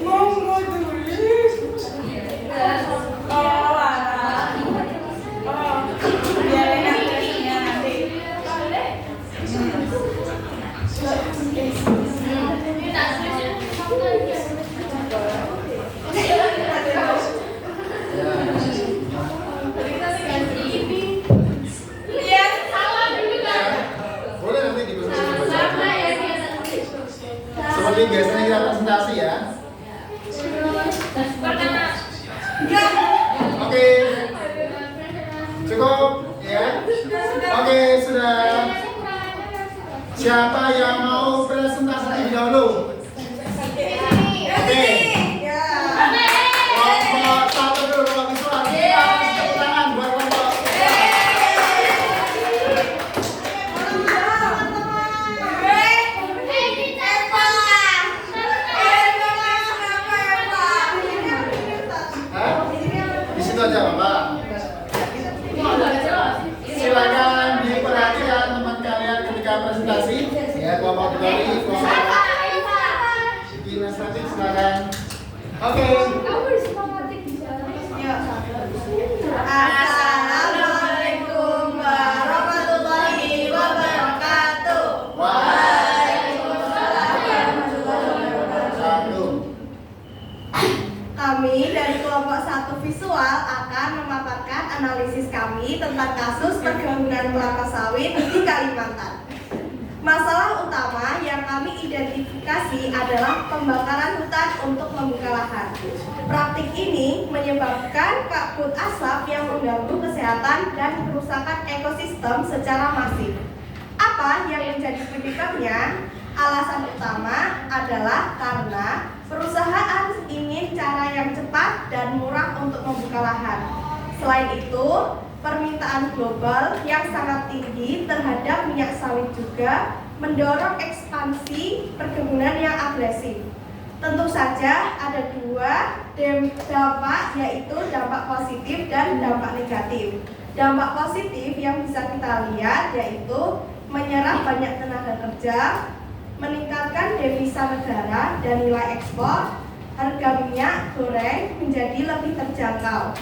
Mau tulis. Oh, Lara. Oh, biar enak tulisnya nanti. Iya. Boleh nanti di presentasi. Seperti biasanya kita presentasi ya. Oke. Cukup ya. Oke, sudah. Siapa yang mau presentasi terlebih dahulu? Oke. Ya. Kelompok 1 dulu, kelompok visual. Kita kasih tepuk tangan buat kelompok. Hah? Di situ aja, Bapak. Silakan diperhatikan teman kalian ketika presentasi. Ya, kelompok dari kelompok kinestetik silakan. Oke. Assalamualaikum warahmatullahi wabarakatuh. Satu. Kami dari kelompok 1 visual akan memaparkan analisis kami tentang kasus perkebunan kelapa sawit di Kalimantan. Masalah utama yang kami identifikasi adalah pembakaran hutan untuk membuka lahan. Praktik ini menyebabkan kabut asap yang mengganggu kesehatan dan kerusakan ekosistem secara masif. Apa yang menjadi penyebabnya? Alasan utama adalah karena perusahaan ingin cara yang cepat dan murah untuk membuka lahan. Selain itu, permintaan global yang sangat tinggi terhadap minyak sawit juga mendorong ekspansi perkebunan yang agresif. Tentu saja ada 2 dampak, yaitu dampak positif dan dampak negatif. Dampak positif yang bisa kita lihat yaitu menyerap banyak tenaga kerja, meningkatkan devisa negara dan nilai ekspor, harga minyak goreng menjadi lebih terjangkau.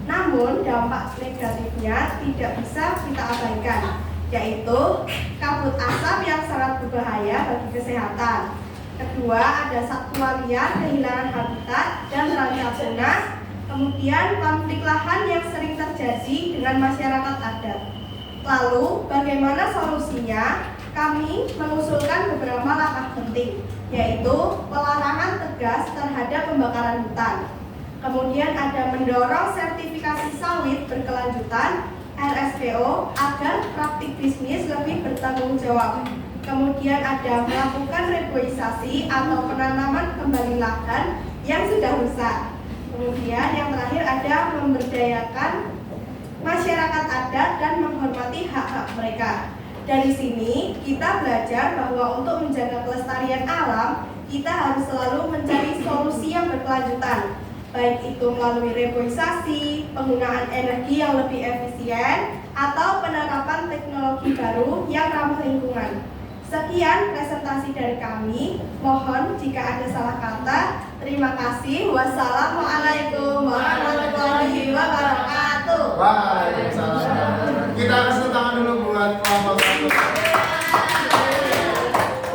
Namun dampak negatifnya tidak bisa kita abaikan, yaitu kabut asap yang sangat berbahaya bagi kesehatan. Kedua, ada satwa liar kehilangan habitat dan terancam punah. Kemudian konflik lahan yang sering terjadi dengan masyarakat adat. Lalu, bagaimana solusinya? Kami mengusulkan beberapa langkah penting, yaitu pelarangan tegas terhadap pembakaran hutan. Kemudian ada mendorong sertifikasi sawit berkelanjutan RSPO agar praktik bisnis lebih bertanggung jawab. Kemudian ada melakukan reboisasi atau penanaman kembali lahan yang sudah rusak. Kemudian yang terakhir ada memberdayakan masyarakat adat dan menghormati hak-hak mereka. Dari sini kita belajar bahwa untuk menjaga kelestarian alam, kita harus selalu mencari solusi yang berkelanjutan. baik itu melalui reboisasi, penggunaan energi yang lebih efisien, atau penerapan teknologi baru yang ramah lingkungan. Sekian presentasi dari kami. Mohon jika ada salah kata. Terima kasih. Wassalamualaikum warahmatullahi wabarakatuh. Waalaikumsalam. Kita kasih tangan dulu buat kelompok 1.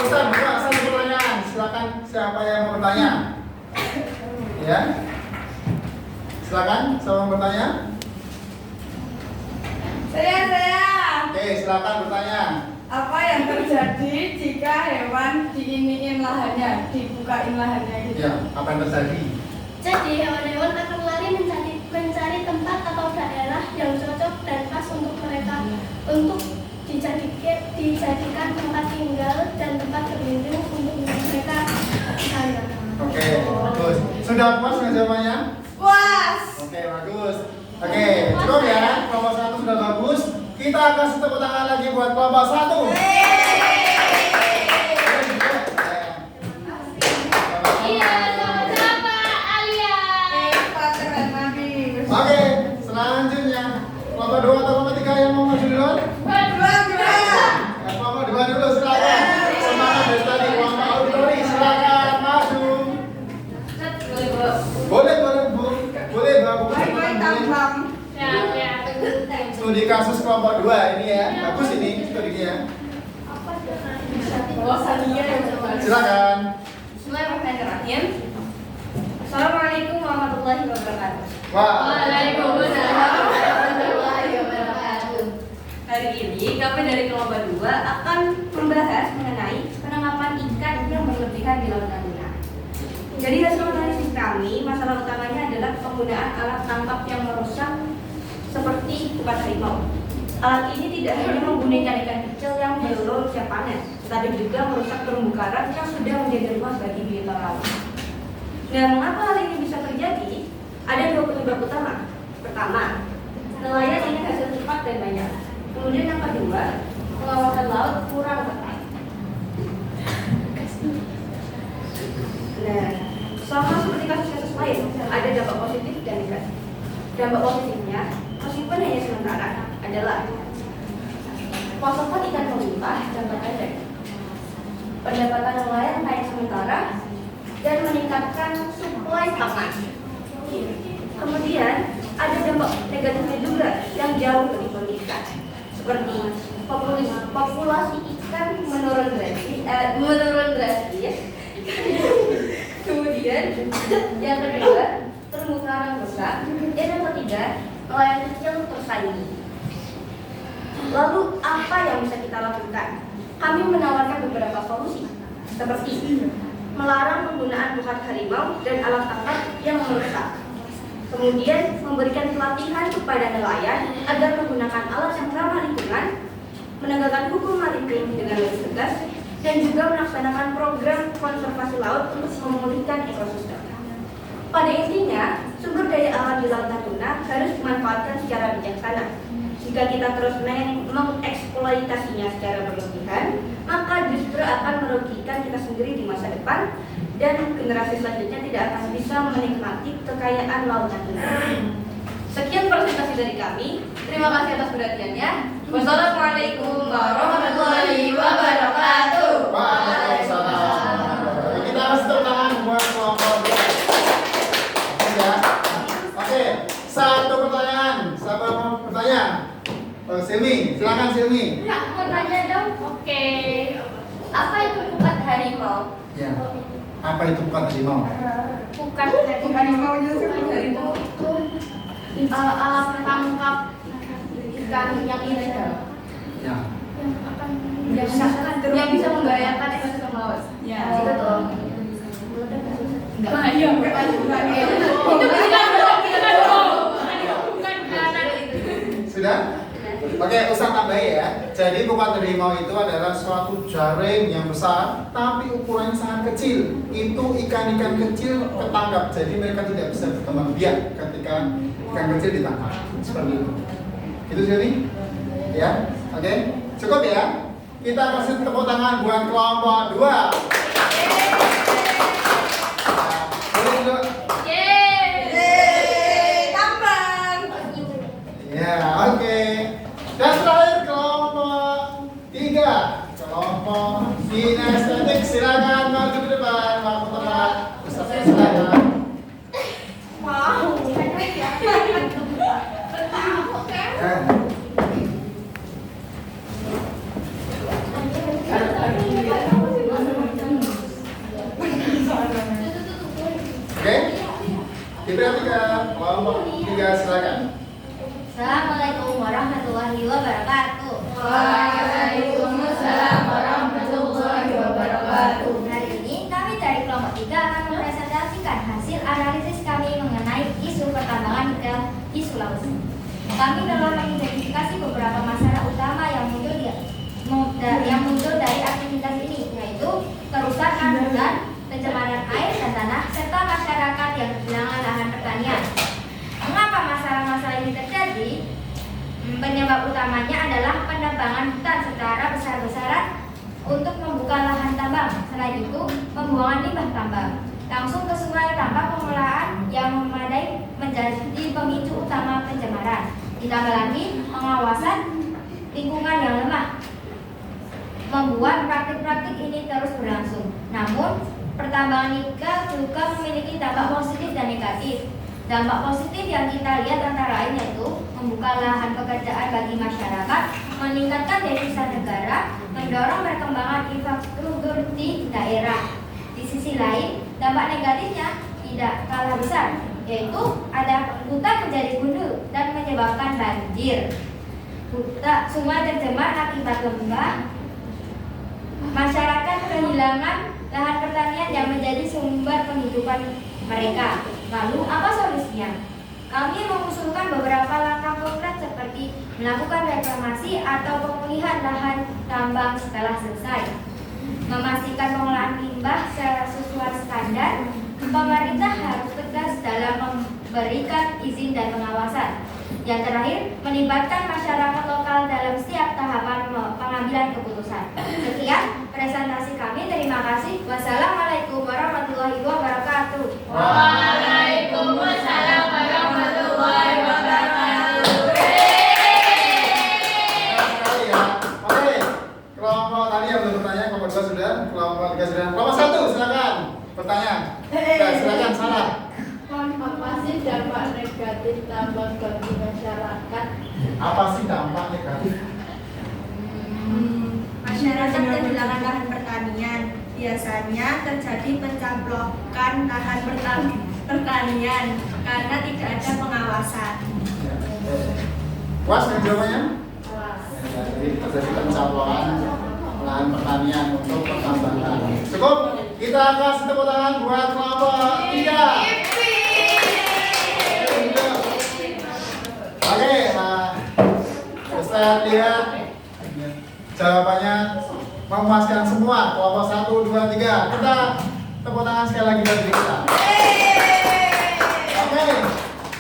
Ustaz, buka satu pertanyaan. Silakan siapa yang mau bertanya? Ya. Silakan, siapa yang mau bertanya? Saya. Oke, silakan bertanya. Apa yang terjadi jika hewan diiniin lahannya, dibukain lahannya gitu? Ya, apa yang terjadi? Jadi hewan-hewan akan lari mencari tempat atau daerah yang cocok dan pas untuk mereka untuk dijadikan tempat tinggal dan tempat berlindung untuk mereka. Oke, bagus. Sudah puas nggak jawabannya? Puas. Oke, bagus. Oke, cukup ya. Kelompok 1 sudah bagus. Kita kasih tepuk tangan lagi buat kelompok 1. Iya, sama-sama Alia. Keren lagi. Oke, selanjutnya kelompok 2 atau kelompok 3 yang mau maju duluan? Kelompok 2 dulu, silakan. Semangat dari tadi. Kelompok auditori, silakan maju. Boleh, Bu. Boleh, Bu. Ya. Studi kasus kelompok 2 ini ya. Bagus ini studinya. Silakan. Bismillahirrahmanirrahim. Assalamualaikum warahmatullahi wabarakatuh. Waalaikumsalam warahmatullahi wabarakatuh. Hari ini kami dari kelompok 2 akan membahas mengenai penangkapan ikan yang berlebihan di Laut Natuna. Jadi hasil analisis kami, masalah utamanya adalah penggunaan alat tangkap yang merusak seperti pukat harimau. Alat ini tidak hanya membunuh ikan kecil yang belum siap panen, tetapi juga merusak terumbu karang yang sudah menjadi luas bagi biota laut. Nah, mengapa hal ini bisa terjadi? Ada 2 penyebab utama. Pertama, nelayan ingin hasil cepat dan banyak. Kemudian yang kedua, pengawasan laut kurang ketat. Nah, sama seperti kasus-kasus lain, ada dampak positif dan negatif. Dampak positifnya, meskipun hanya sementara, adalah pasokan ikan melimpah jangka pendek, pendapatan nelayan naik sementara, dan meningkatkan suplai pangan. Kemudian ada dampak negatifnya juga yang jauh lebih mengerikan, seperti populasi ikan menurun drastis. Kemudian yang kedua, terumbu karang rusak, dan yang ketiga, nelayan kecil tersaingi. Lalu apa yang bisa kita lakukan? Kami menawarkan beberapa solusi, seperti melarang penggunaan pukat harimau dan alat tangkap yang merusak. Kemudian memberikan pelatihan kepada nelayan agar menggunakan alat yang ramah lingkungan, menegakkan hukum maritim dengan lebih tegas, dan juga melaksanakan program konservasi laut untuk memulihkan ekosistem. Pada intinya, sumber daya alam di Laut Natuna harus dimanfaatkan secara bijaksana. Jika kita terus mengeksploitasinya secara berlebihan, maka justru akan merugikan kita sendiri di masa depan, dan generasi selanjutnya tidak akan bisa menikmati kekayaan Laut Natuna. Sekian presentasi dari kami. Terima kasih atas perhatiannya. Wassalamualaikum warahmatullahi wabarakatuh. Waalaikumsalam. Kita harus tepuk tangan buat kelompok 2. Ya. Oke, satu pertanyaan. Siapa mau bertanya? Oh, Silmi, silakan Silmi. Ya, mau tanya dong. Oke. Apa itu pukat harimau? Ya. Apa itu pukat harimau? Pukat harimau itu alat tangkap ikan yang ilegal. Ya. Yang bisa membahayakan ekosistem laut. Ya. Itu tuh. Sudah? Oke, Ustaz tambahin ya. Jadi pukat harimau itu adalah suatu jaring yang besar, tapi ukurannya sangat kecil. Itu ikan-ikan kecil ketangkap, jadi mereka tidak bisa berkembang biak ketika ikan kecil ditangkap. Seperti itu. Itu jadi? Ya, oke. Cukup ya. Kita kasih tepuk tangan buat kelompok 2. Boleh dulu. Yeay. diperhatikan. Kelompok 3 silakan. Assalamualaikum warahmatullahi wabarakatuh. Waalaikumsalam warahmatullahi wabarakatuh. Hari ini kami dari kelompok 3 akan mempresentasikan hasil analisis kami mengenai isu pertambangan nikel di Sulawesi. Kami telah mengidentifikasi beberapa masalah utama yang muncul dari aktivitas ini, yaitu kerusakan hutan, pencemaran air dan tanah, serta masyarakat yang kehilangan lahan pertanian. Mengapa masalah-masalah ini terjadi? Penyebab utamanya adalah penebangan hutan secara besar-besaran untuk membuka lahan tambang. Selain itu, pembuangan limbah tambang langsung ke sungai tanpa pengelolaan yang memadai menjadi pemicu utama pencemaran. Ditambah lagi, pengawasan lingkungan yang lemah membuat praktik-praktik ini terus berlangsung. Namun, pertambangan nikel juga memiliki dampak positif dan negatif. Dampak positif yang kita lihat antara lain yaitu membuka lahan pekerjaan bagi masyarakat, meningkatkan devisa negara, mendorong perkembangan infrastruktur di daerah. Di sisi lain, dampak negatifnya tidak kalah besar, yaitu ada hutan menjadi gundul dan menyebabkan banjir. Sungai tercemar akibat limbah. Masyarakat kehilangan lahan pertanian yang menjadi sumber penghidupan mereka. Lalu apa solusinya? Kami mengusulkan beberapa langkah konkret seperti melakukan reklamasi atau pemulihan lahan tambang setelah selesai, memastikan pengolahan limbah sesuai standar. Pemerintah harus tegas dalam memberikan izin dan pengawasan. Yang terakhir, melibatkan masyarakat lokal dalam setiap tahapan pengambilan keputusan. Sekian presentasi kami. Terima kasih. Wassalamualaikum warahmatullahi wabarakatuh. Waalaikumsalam warahmatullahi wabarakatuh. Sekali ya. Oke, kelompok tadi yang belum bertanya, kelompok 2 sudah, kelompok 3 sudah. Kelompok 1 silakan bertanya. Silakan Sarah. Apa sih dampak negatif tambang bagi masyarakat? Apa sih dampak negatif? Masyarakat kehilangan lahan pertanian. Biasanya terjadi pencaplokan lahan pertanian karena tidak ada pengawasan. Puas dengan jawabannya? Jadi terjadi pencaplokan lahan pertanian untuk pertambangan. Cukup? Kita kasih tepuk tangan buat kelompok 3. Oke, Ustaz lihat jawabannya memuaskan semua. Kelompok 1, 2, 3. Kita tepuk tangan sekali lagi buat diri kita. Oke,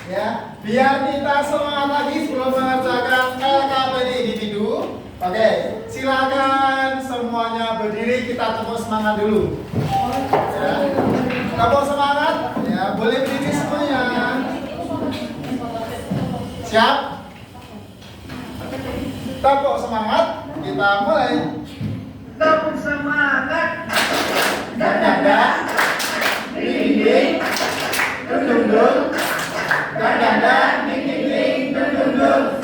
ya. Biar kita semangat lagi sebelum mengerjakan LKPD individu. Oke, silakan semuanya berdiri. Kita tepuk semangat dulu. Ya. Tepuk semangat. Ya, boleh berdiri semuanya. Siap? Tepuk semangat, kita mulai. Tepuk semangat. Gandang, dinding, dundung, gandang, dinding, dundung.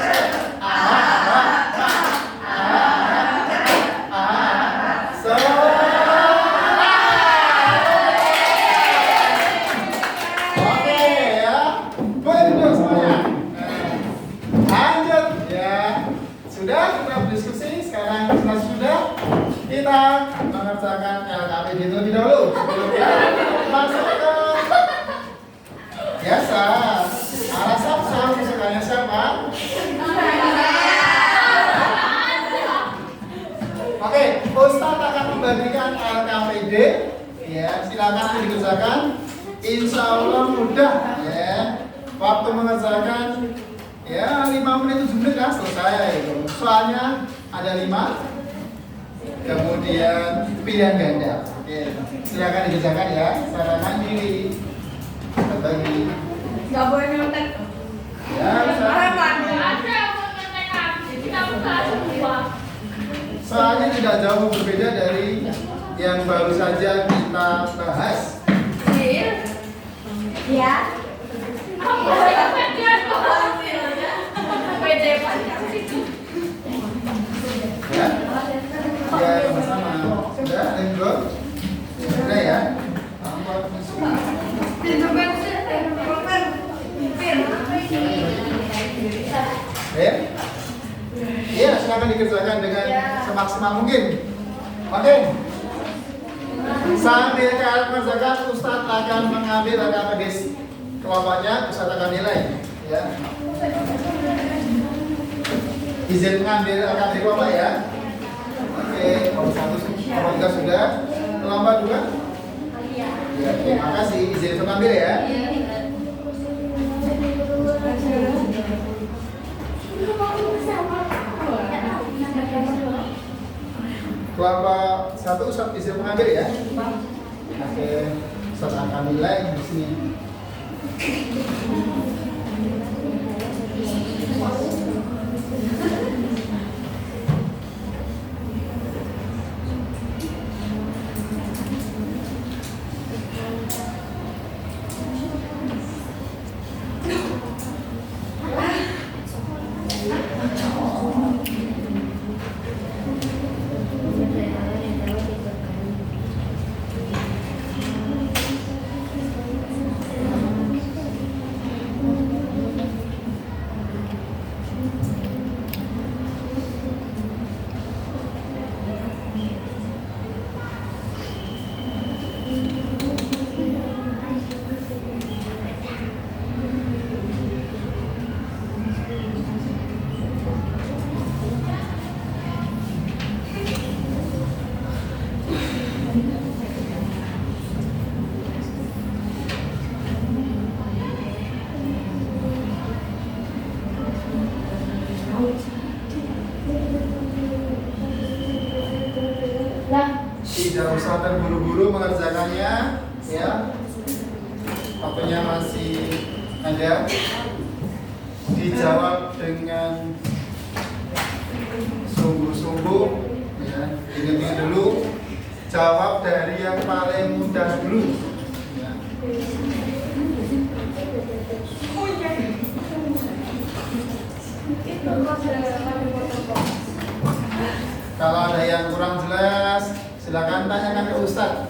Oke ya, boleh duduk semuanya. Lanjut ya. Sudah kita berdiskusi, sekarang sudah kita mengerjakan LKPD terlebih dahulu sebelum kita masuk ke biasa. Arah Samsung kesukaannya siapa? Oke, Ustaz akan membagikan LKPD. Ya, silakan dikerjakan. Insya Allah mudah ya. Waktu mengerjakan ya 5 menit 7 menit lah selesai itu. Soalnya ada 5. Kemudian pilihan ganda. Oke, silakan dikerjakan ya. Secara mandiri. Berbagi. Nggak boleh nyontek. Ya, bisa. Soalnya tidak jauh berbeda dari yang baru saja kita bahas. Ya. Ya, ya sama-sama. Sudah, ada yang belum? Sudah ya. Pintu bensin. dikerjakan dengan semaksimal mungkin. Oke. Sambil kalian mengerjakan, Ustadz akan mengambil AKPD kelompoknya, Ustadz akan nilai. Ya. Izin mengambil AKPD kelompok ya. Oke, kelompok 1, kelompok 3 sudah. Kelompok 2? Ya, terima kasih. Izin untuk mengambil ya. Kelompok 1 Ustadz izin mengambil ya. Oke, Ustadz akan nilai di sini. Tidak usah terburu-buru mengerjakannya, ya. Waktunya masih ada. Dijawab dengan sungguh-sungguh, ya. Ingat dulu, jawab dari yang paling mudah dulu. Ya. Kalau ada yang kurang jelas, silakan tanyakan ke Ustadz.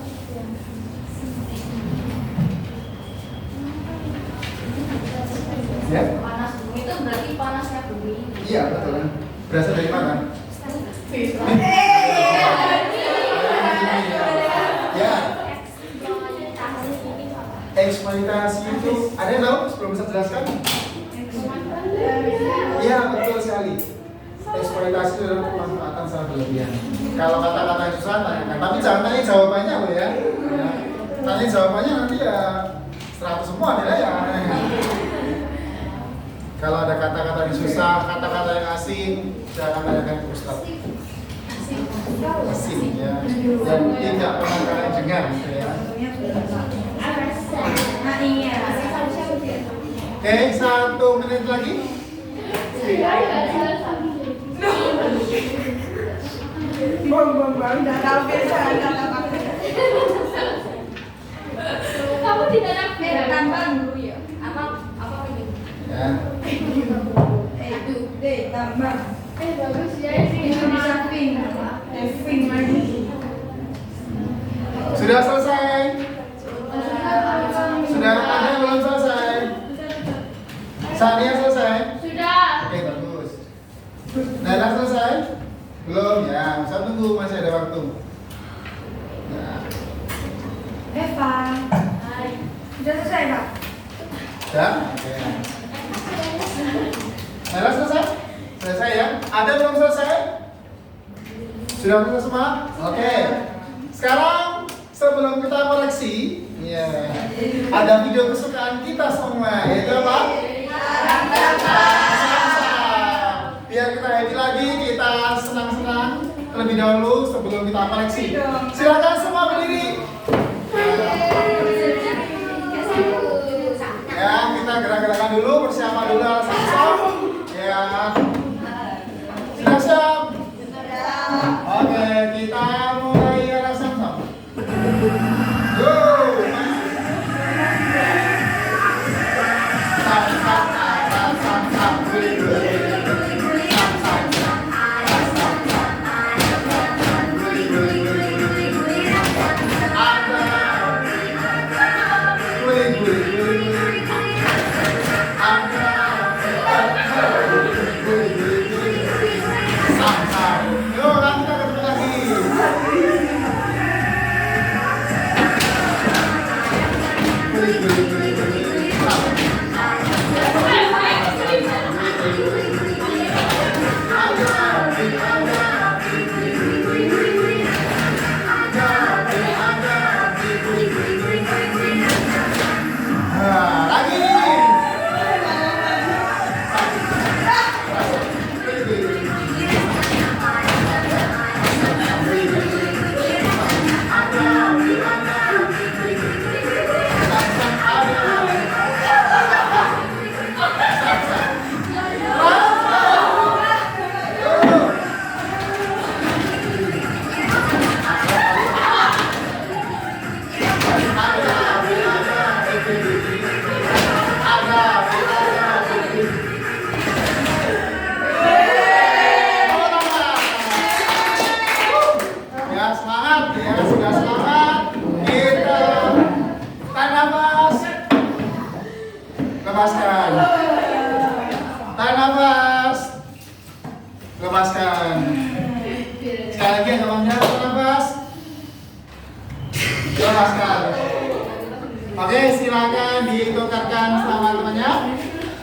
Ya? Panas bumi itu berarti panasnya bumi. Iya betul. Berasal dari mana? Ya. Eksploitasi itu ada yang tahu? Sebelum bisa jelaskan? Iya betul sekali. Eksploitasi itu adalah pemanfaatan sangat berlebihan. Kalau kata-kata yang susah tanyakan, tapi jangan tanya jawabannya loh ya. Ya. Tanya jawabannya nanti ya 100 semua nilai ya. Kalau ada kata-kata yang susah, kata-kata yang asing, jangan tanyakan ke Ustaz. Asing ya, yang tidak pernah kalian dengar gitu ya. Oke, 1 menit lagi. Kamu tidak nakal. Tambah dulu ya. Apa ini? Ya. Bagus ya ini. Sudah selesai? Sudah ada yang belum selesai? Sania selesai? Sudah. Oke, bagus. Nela selesai? Belum ya, bisa tunggu, masih ada waktu. Nah, Eva, sudah selesai Pak? sudah? Oke. Nela selesai? Selesai ya? Ada belum selesai? Sudah selesai semua? Oke. Sekarang sebelum kita koreksi, ya, ada video kesukaan kita semua, yaitu apa? Biar kita happy lagi, kita senang-senang terlebih dahulu sebelum kita koreksi. Silakan semua berdiri. Ya, kita gerak-gerakan dulu, persiapan dulu alas kosong. Ya. Sudah siap? Oke, kita mulai alas kosong. Go. Ya semangat ya, sudah semangat. Kita tarik nafas. Lepaskan. Tarik nafas. Lepaskan. Sekali lagi teman-teman, tarik nafas. Lepaskan. Oke, silakan ditukarkan sama temannya.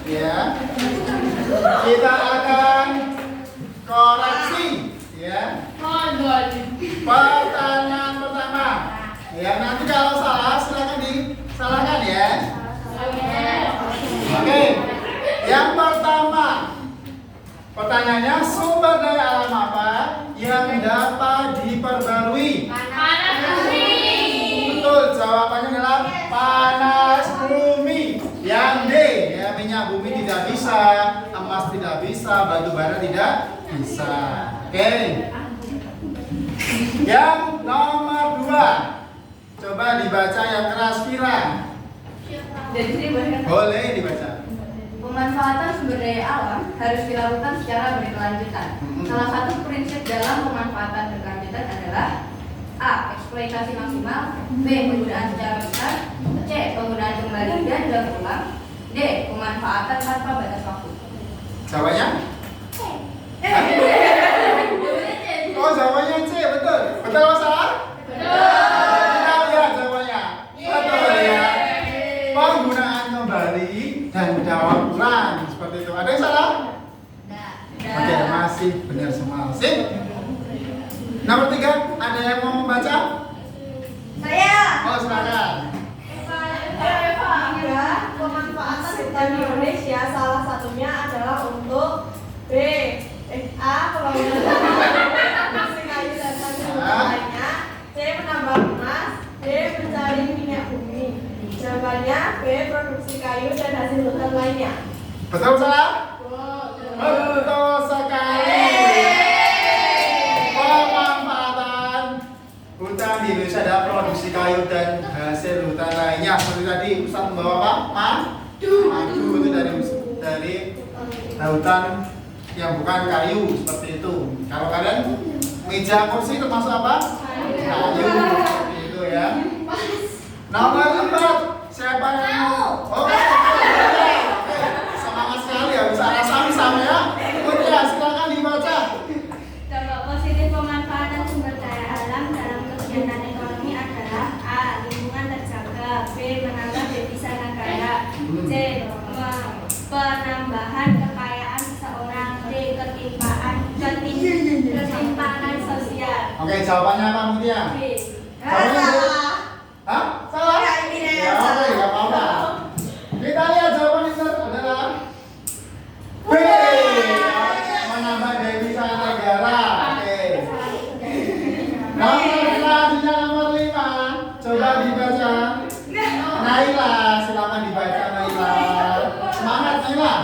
Ya. Kita akan koreksi ya. Pertanyaan pertama. Ya, nanti kalau salah silakan disalahkan ya. Oke. Yang pertama. Pertanyaannya, sumber daya alam apa yang dapat diperbarui? Betul, jawabannya adalah panas bumi. Yang D, ya, minyak bumi tidak bisa, emas tidak bisa, batu bara tidak bisa. Oke. Yang nomor 2, coba dibaca yang keras, Vira. Boleh dibaca. Pemanfaatan sumber daya alam harus dilakukan secara berkelanjutan. Salah satu prinsip dalam pemanfaatan berkelanjutan adalah A. Eksploitasi maksimal, B. Penggunaan secara besar, C. Penggunaan kembali dan daur ulang, D. Pemanfaatan tanpa batas waktu. Jawabannya? Oh, jawabannya C, betul. Betul atau salah? Kita lihat jawabannya. Betul ya. Penggunaan kembali dan daur ulang seperti itu. Ada yang salah? Oke, masih benar semua. Sip. Nomor 3, ada yang mau membaca? Saya. Oh, silakan. Ya, pemanfaatan hutan di Indonesia salah satunya adalah untuk B. A. Pembangunan produksi kayu dan hasil lainnya, C. Menambang emas, D. Mencari minyak bumi. Jawabannya B. Produksi kayu dan hasil hutan lainnya. Betul salah? Betul sekali. Pemanfaatan hutan di Indonesia adalah produksi kayu dan hasil hutan lainnya. Seperti tadi Ustaz membawa apa? Madu itu dari hutan yang bukan kayu seperti itu. Kalau kalian meja kursi termasuk apa? Kayu seperti itu ya. Nomor 4, siapa yang mau? Oke. Semangat sekali ya, bisa sami sama ya. Oke, silakan dibaca. Dampak positif pemanfaatan sumber daya alam dalam kegiatan ekonomi adalah A. Lingkungan terjaga, B. Menambah devisa negara, C. Penambahan kekayaan seseorang, D. Ketimpangan sosial. Oke, jawabannya apa Mutia? B. Jawabannya B. Hah? Salah? Ya, ini deh. Ya, oke, nggak apa-apa. Kita lihat jawaban yang benar adalah B. Menambah devisa negara. Oke. Nomor selanjutnya nomor 5. Coba dibaca. Naila, silakan dibaca Naila. Semangat Naila.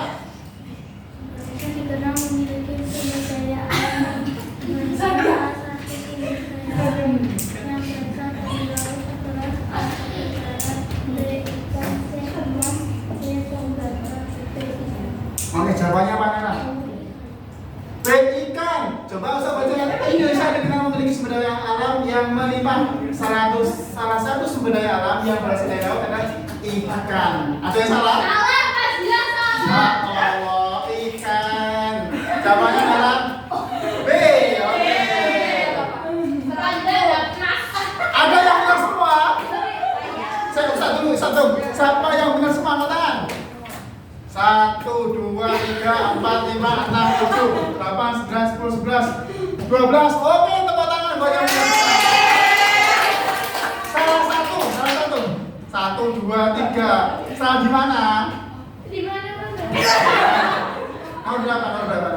Indonesia dikenal memiliki sumber daya alam yang salah satu sumber daya alam yang berasal dari laut adalah A. Udara, B. Ikan, C. Emas, D. Sumber daya. Oke, jawabannya apa Naila? B. Ikan. Coba usah baca. Indonesia dikenal memiliki sumber daya alam yang melimpah. Salah satu sumber daya alam yang berasal dari laut adalah ikan. Ada yang salah? Ya Allah, ikan. Jawabannya adalah B. Oke. Ada yang benar semua? Saya satu dulu, satu. Siapa yang benar semua angkat tangan? 1, 2, 3, 4, 5, 6, 7, 8, 9, 10, 11, 12. Oke, tepuk tangan buat yang benar. Salah satu. 1, 2, 3. Salah di mana? Di mana mana? Nomor berapa? Berapa?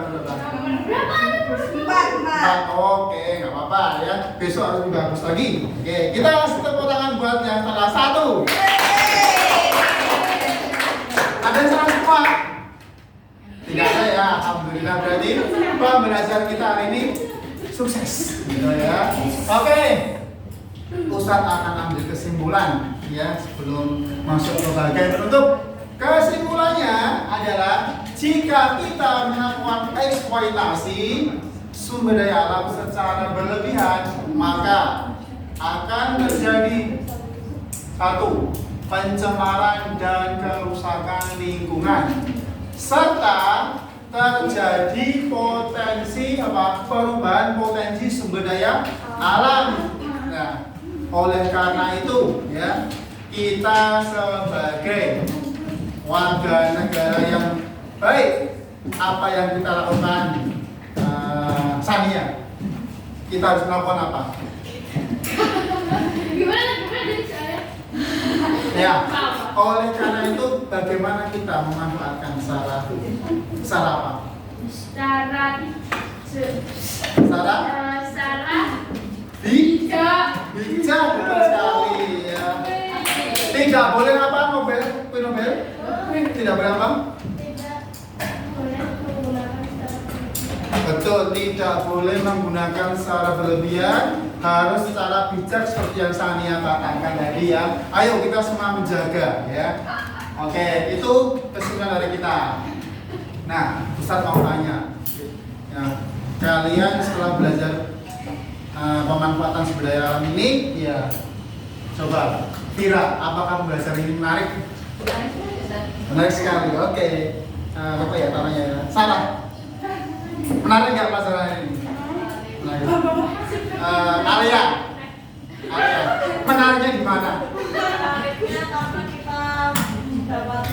Empat. Oke, nggak apa-apa ya. Besok harus lebih bagus lagi. Oke, kita kasih tepuk tangan buat yang salah satu. Ada yang salah semua? Tidak ada ya. Alhamdulillah, berarti pembelajaran kita hari ini sukses. Gitu ya. Oke. Ustadz akan ambil kesimpulan ya sebelum masuk ke bagian penutup. Kesimpulannya adalah jika kita melakukan eksploitasi sumber daya alam secara berlebihan, maka akan terjadi 1. Pencemaran dan kerusakan lingkungan, serta terjadi perubahan potensi sumber daya alam. Nah, oleh karena itu ya, kita sebagai warga negara yang baik, apa yang kita lakukan? Sania, kita harus melakukan apa? Gimana dari saya? Ya, oleh karena itu bagaimana kita memanfaatkan secara apa? Secara Bijak, betul sekali ya. Tidak boleh apa Nobel? Tidak boleh apa? Betul, tidak boleh menggunakan secara berlebihan, harus secara bijak seperti yang Sania katakan tadi ya. Ayo kita semua menjaga ya. Oke, itu kesimpulan dari kita. Nah, Ustadz mau tanya, ya, kalian setelah belajar pemanfaatan sumber daya alam ini, ya coba Vira, apakah belajar ini menarik? Menarik sekali. Oke, apa ya namanya? Salah. Menarik nggak pelajaran ini? Menarik. Alia, menariknya di mana? Menariknya karena kita dapat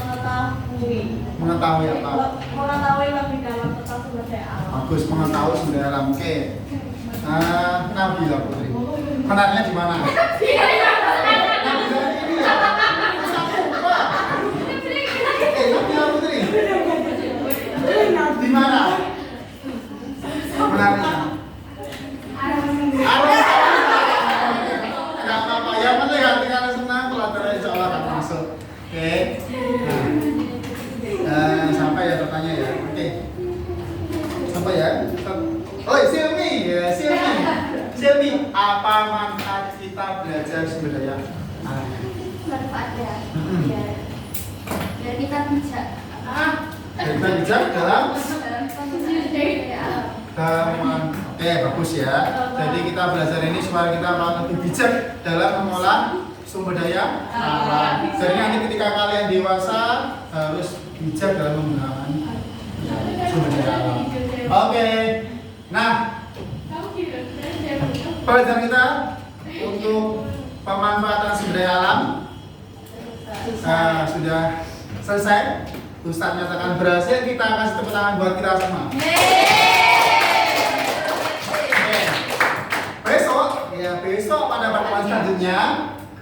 Mengetahui apa? mengetahui lebih dalam tentang sumber daya alam. Bagus, mengetahui sumber daya alam. Oke. Nabila Putri, menariknya di mana? Nabila ini ya. Nabila Putri, di mana? Menariknya. Gak apa-apa, yang penting hati kalian senang, pelajaran insya Allah akan masuk. Oke. Sampai ya bertanya ya. Oke. Sampai ya. Oh, Silmi, ya Silmi, apa manfaat kita belajar sumber daya alam? Manfaatnya biar kita bisa Kita bijak dalam dalam bagus ya. Jadi kita belajar ini supaya kita lebih bijak dalam mengolah sumber daya alam. Jadi nanti ketika kalian dewasa harus bijak dalam menggunakan sumber daya alam. Oke. Nah, pelajaran kita untuk pemanfaatan sumber daya alam sudah selesai. Ustadz nyatakan berhasil, kita kasih tepuk tangan buat kita semua. Besok pada pertemuan selanjutnya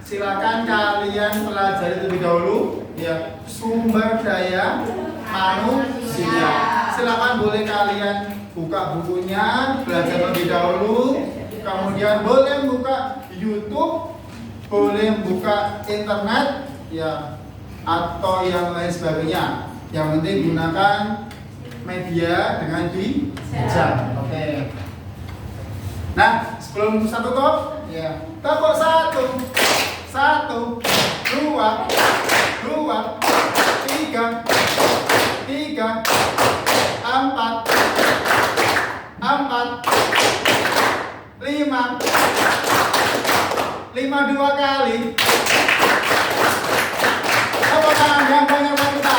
silakan kalian pelajari terlebih dahulu ya sumber daya manusia. Silakan boleh kalian buka bukunya, belajar terlebih dahulu, kemudian boleh buka YouTube, boleh buka internet ya atau yang lain sebagainya. Yang penting gunakan media dengan bijak. Oke. Nah, sebelum satu tutup, ya tepuk 1, 2, 3, 5 dua kali. Tepuk tangan yang banyak buat kita.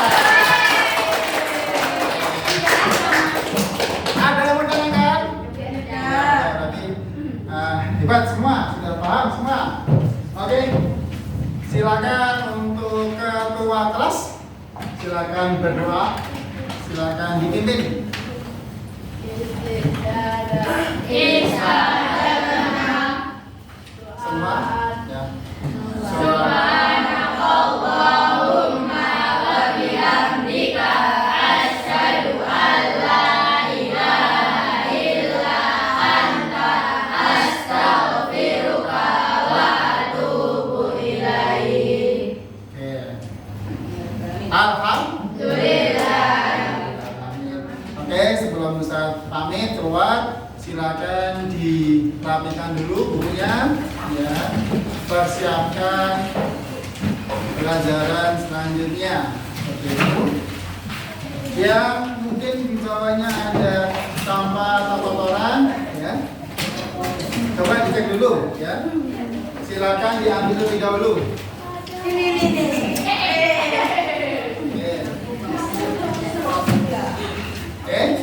Ada yang mau tanyakan? Berarti hebat semua, sudah paham semua. Oke, silakan untuk ke ketua kelas, silakan berdoa, silakan dipimpin. Semua ya. Subhanakallahumma wa bihamdika asyhadu an la ilaha illa anta astaghfiruka wa atubu ilaik. Oke. Alhamdulillah. Oke, sebelum Ustaz pamit keluar, silakan dirapikan dulu bukunya, ya. Persiapkan pelajaran selanjutnya. Seperti itu. Yang mungkin di bawahnya ada sampah atau kotoran, ya. Coba dicek dulu, ya. Silakan diambil terlebih dahulu. Oke.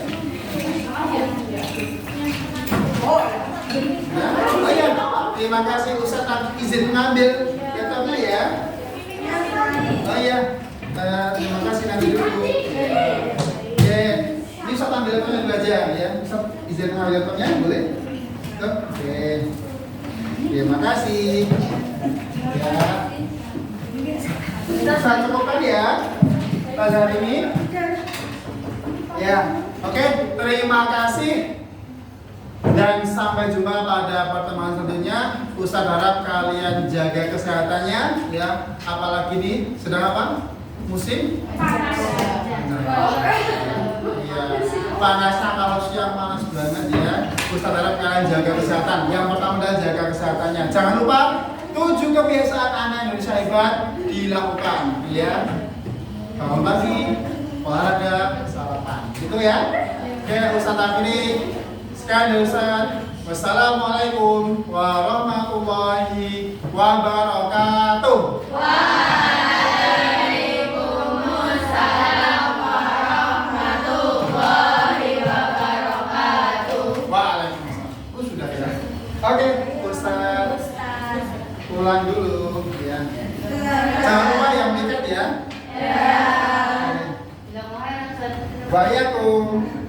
Nah, oh iya, terima kasih Ustaz izin mengambil laptopnya ya. Oh iya, terima kasih nanti dulu. Oke, ini Ustaz ambil laptopnya dulu aja ya. Ustaz izin mengambil laptopnya boleh? Oke. Terima kasih. Ya. Ustaz cukupkan ya pada hari ini. Ya, oke, terima kasih. Dan sampai jumpa pada pertemuan selanjutnya. Ustaz harap kalian jaga kesehatannya ya. Apalagi nih sedang apa? Musim panas. Iya. Panasnya kalau siang panas banget ya. Ustaz harap kalian jaga kesehatan. Yang pertama adalah jaga kesehatannya. Jangan lupa 7 kebiasaan anak Indonesia hebat dilakukan ya. Bangun pagi, olahraga, sarapan. Gitu ya. Oke, Ustaz akhiri. Sekian dari Ustaz. Wassalamualaikum warahmatullahi wabarakatuh. Waalaikumsalam warahmatullahi wabarakatuh. Waalaikumsalam. Sudah ya. Oke, Ustaz. Pulang dulu ya. Jangan lupa yang mikir ya. Ya. Waalaikumsalam.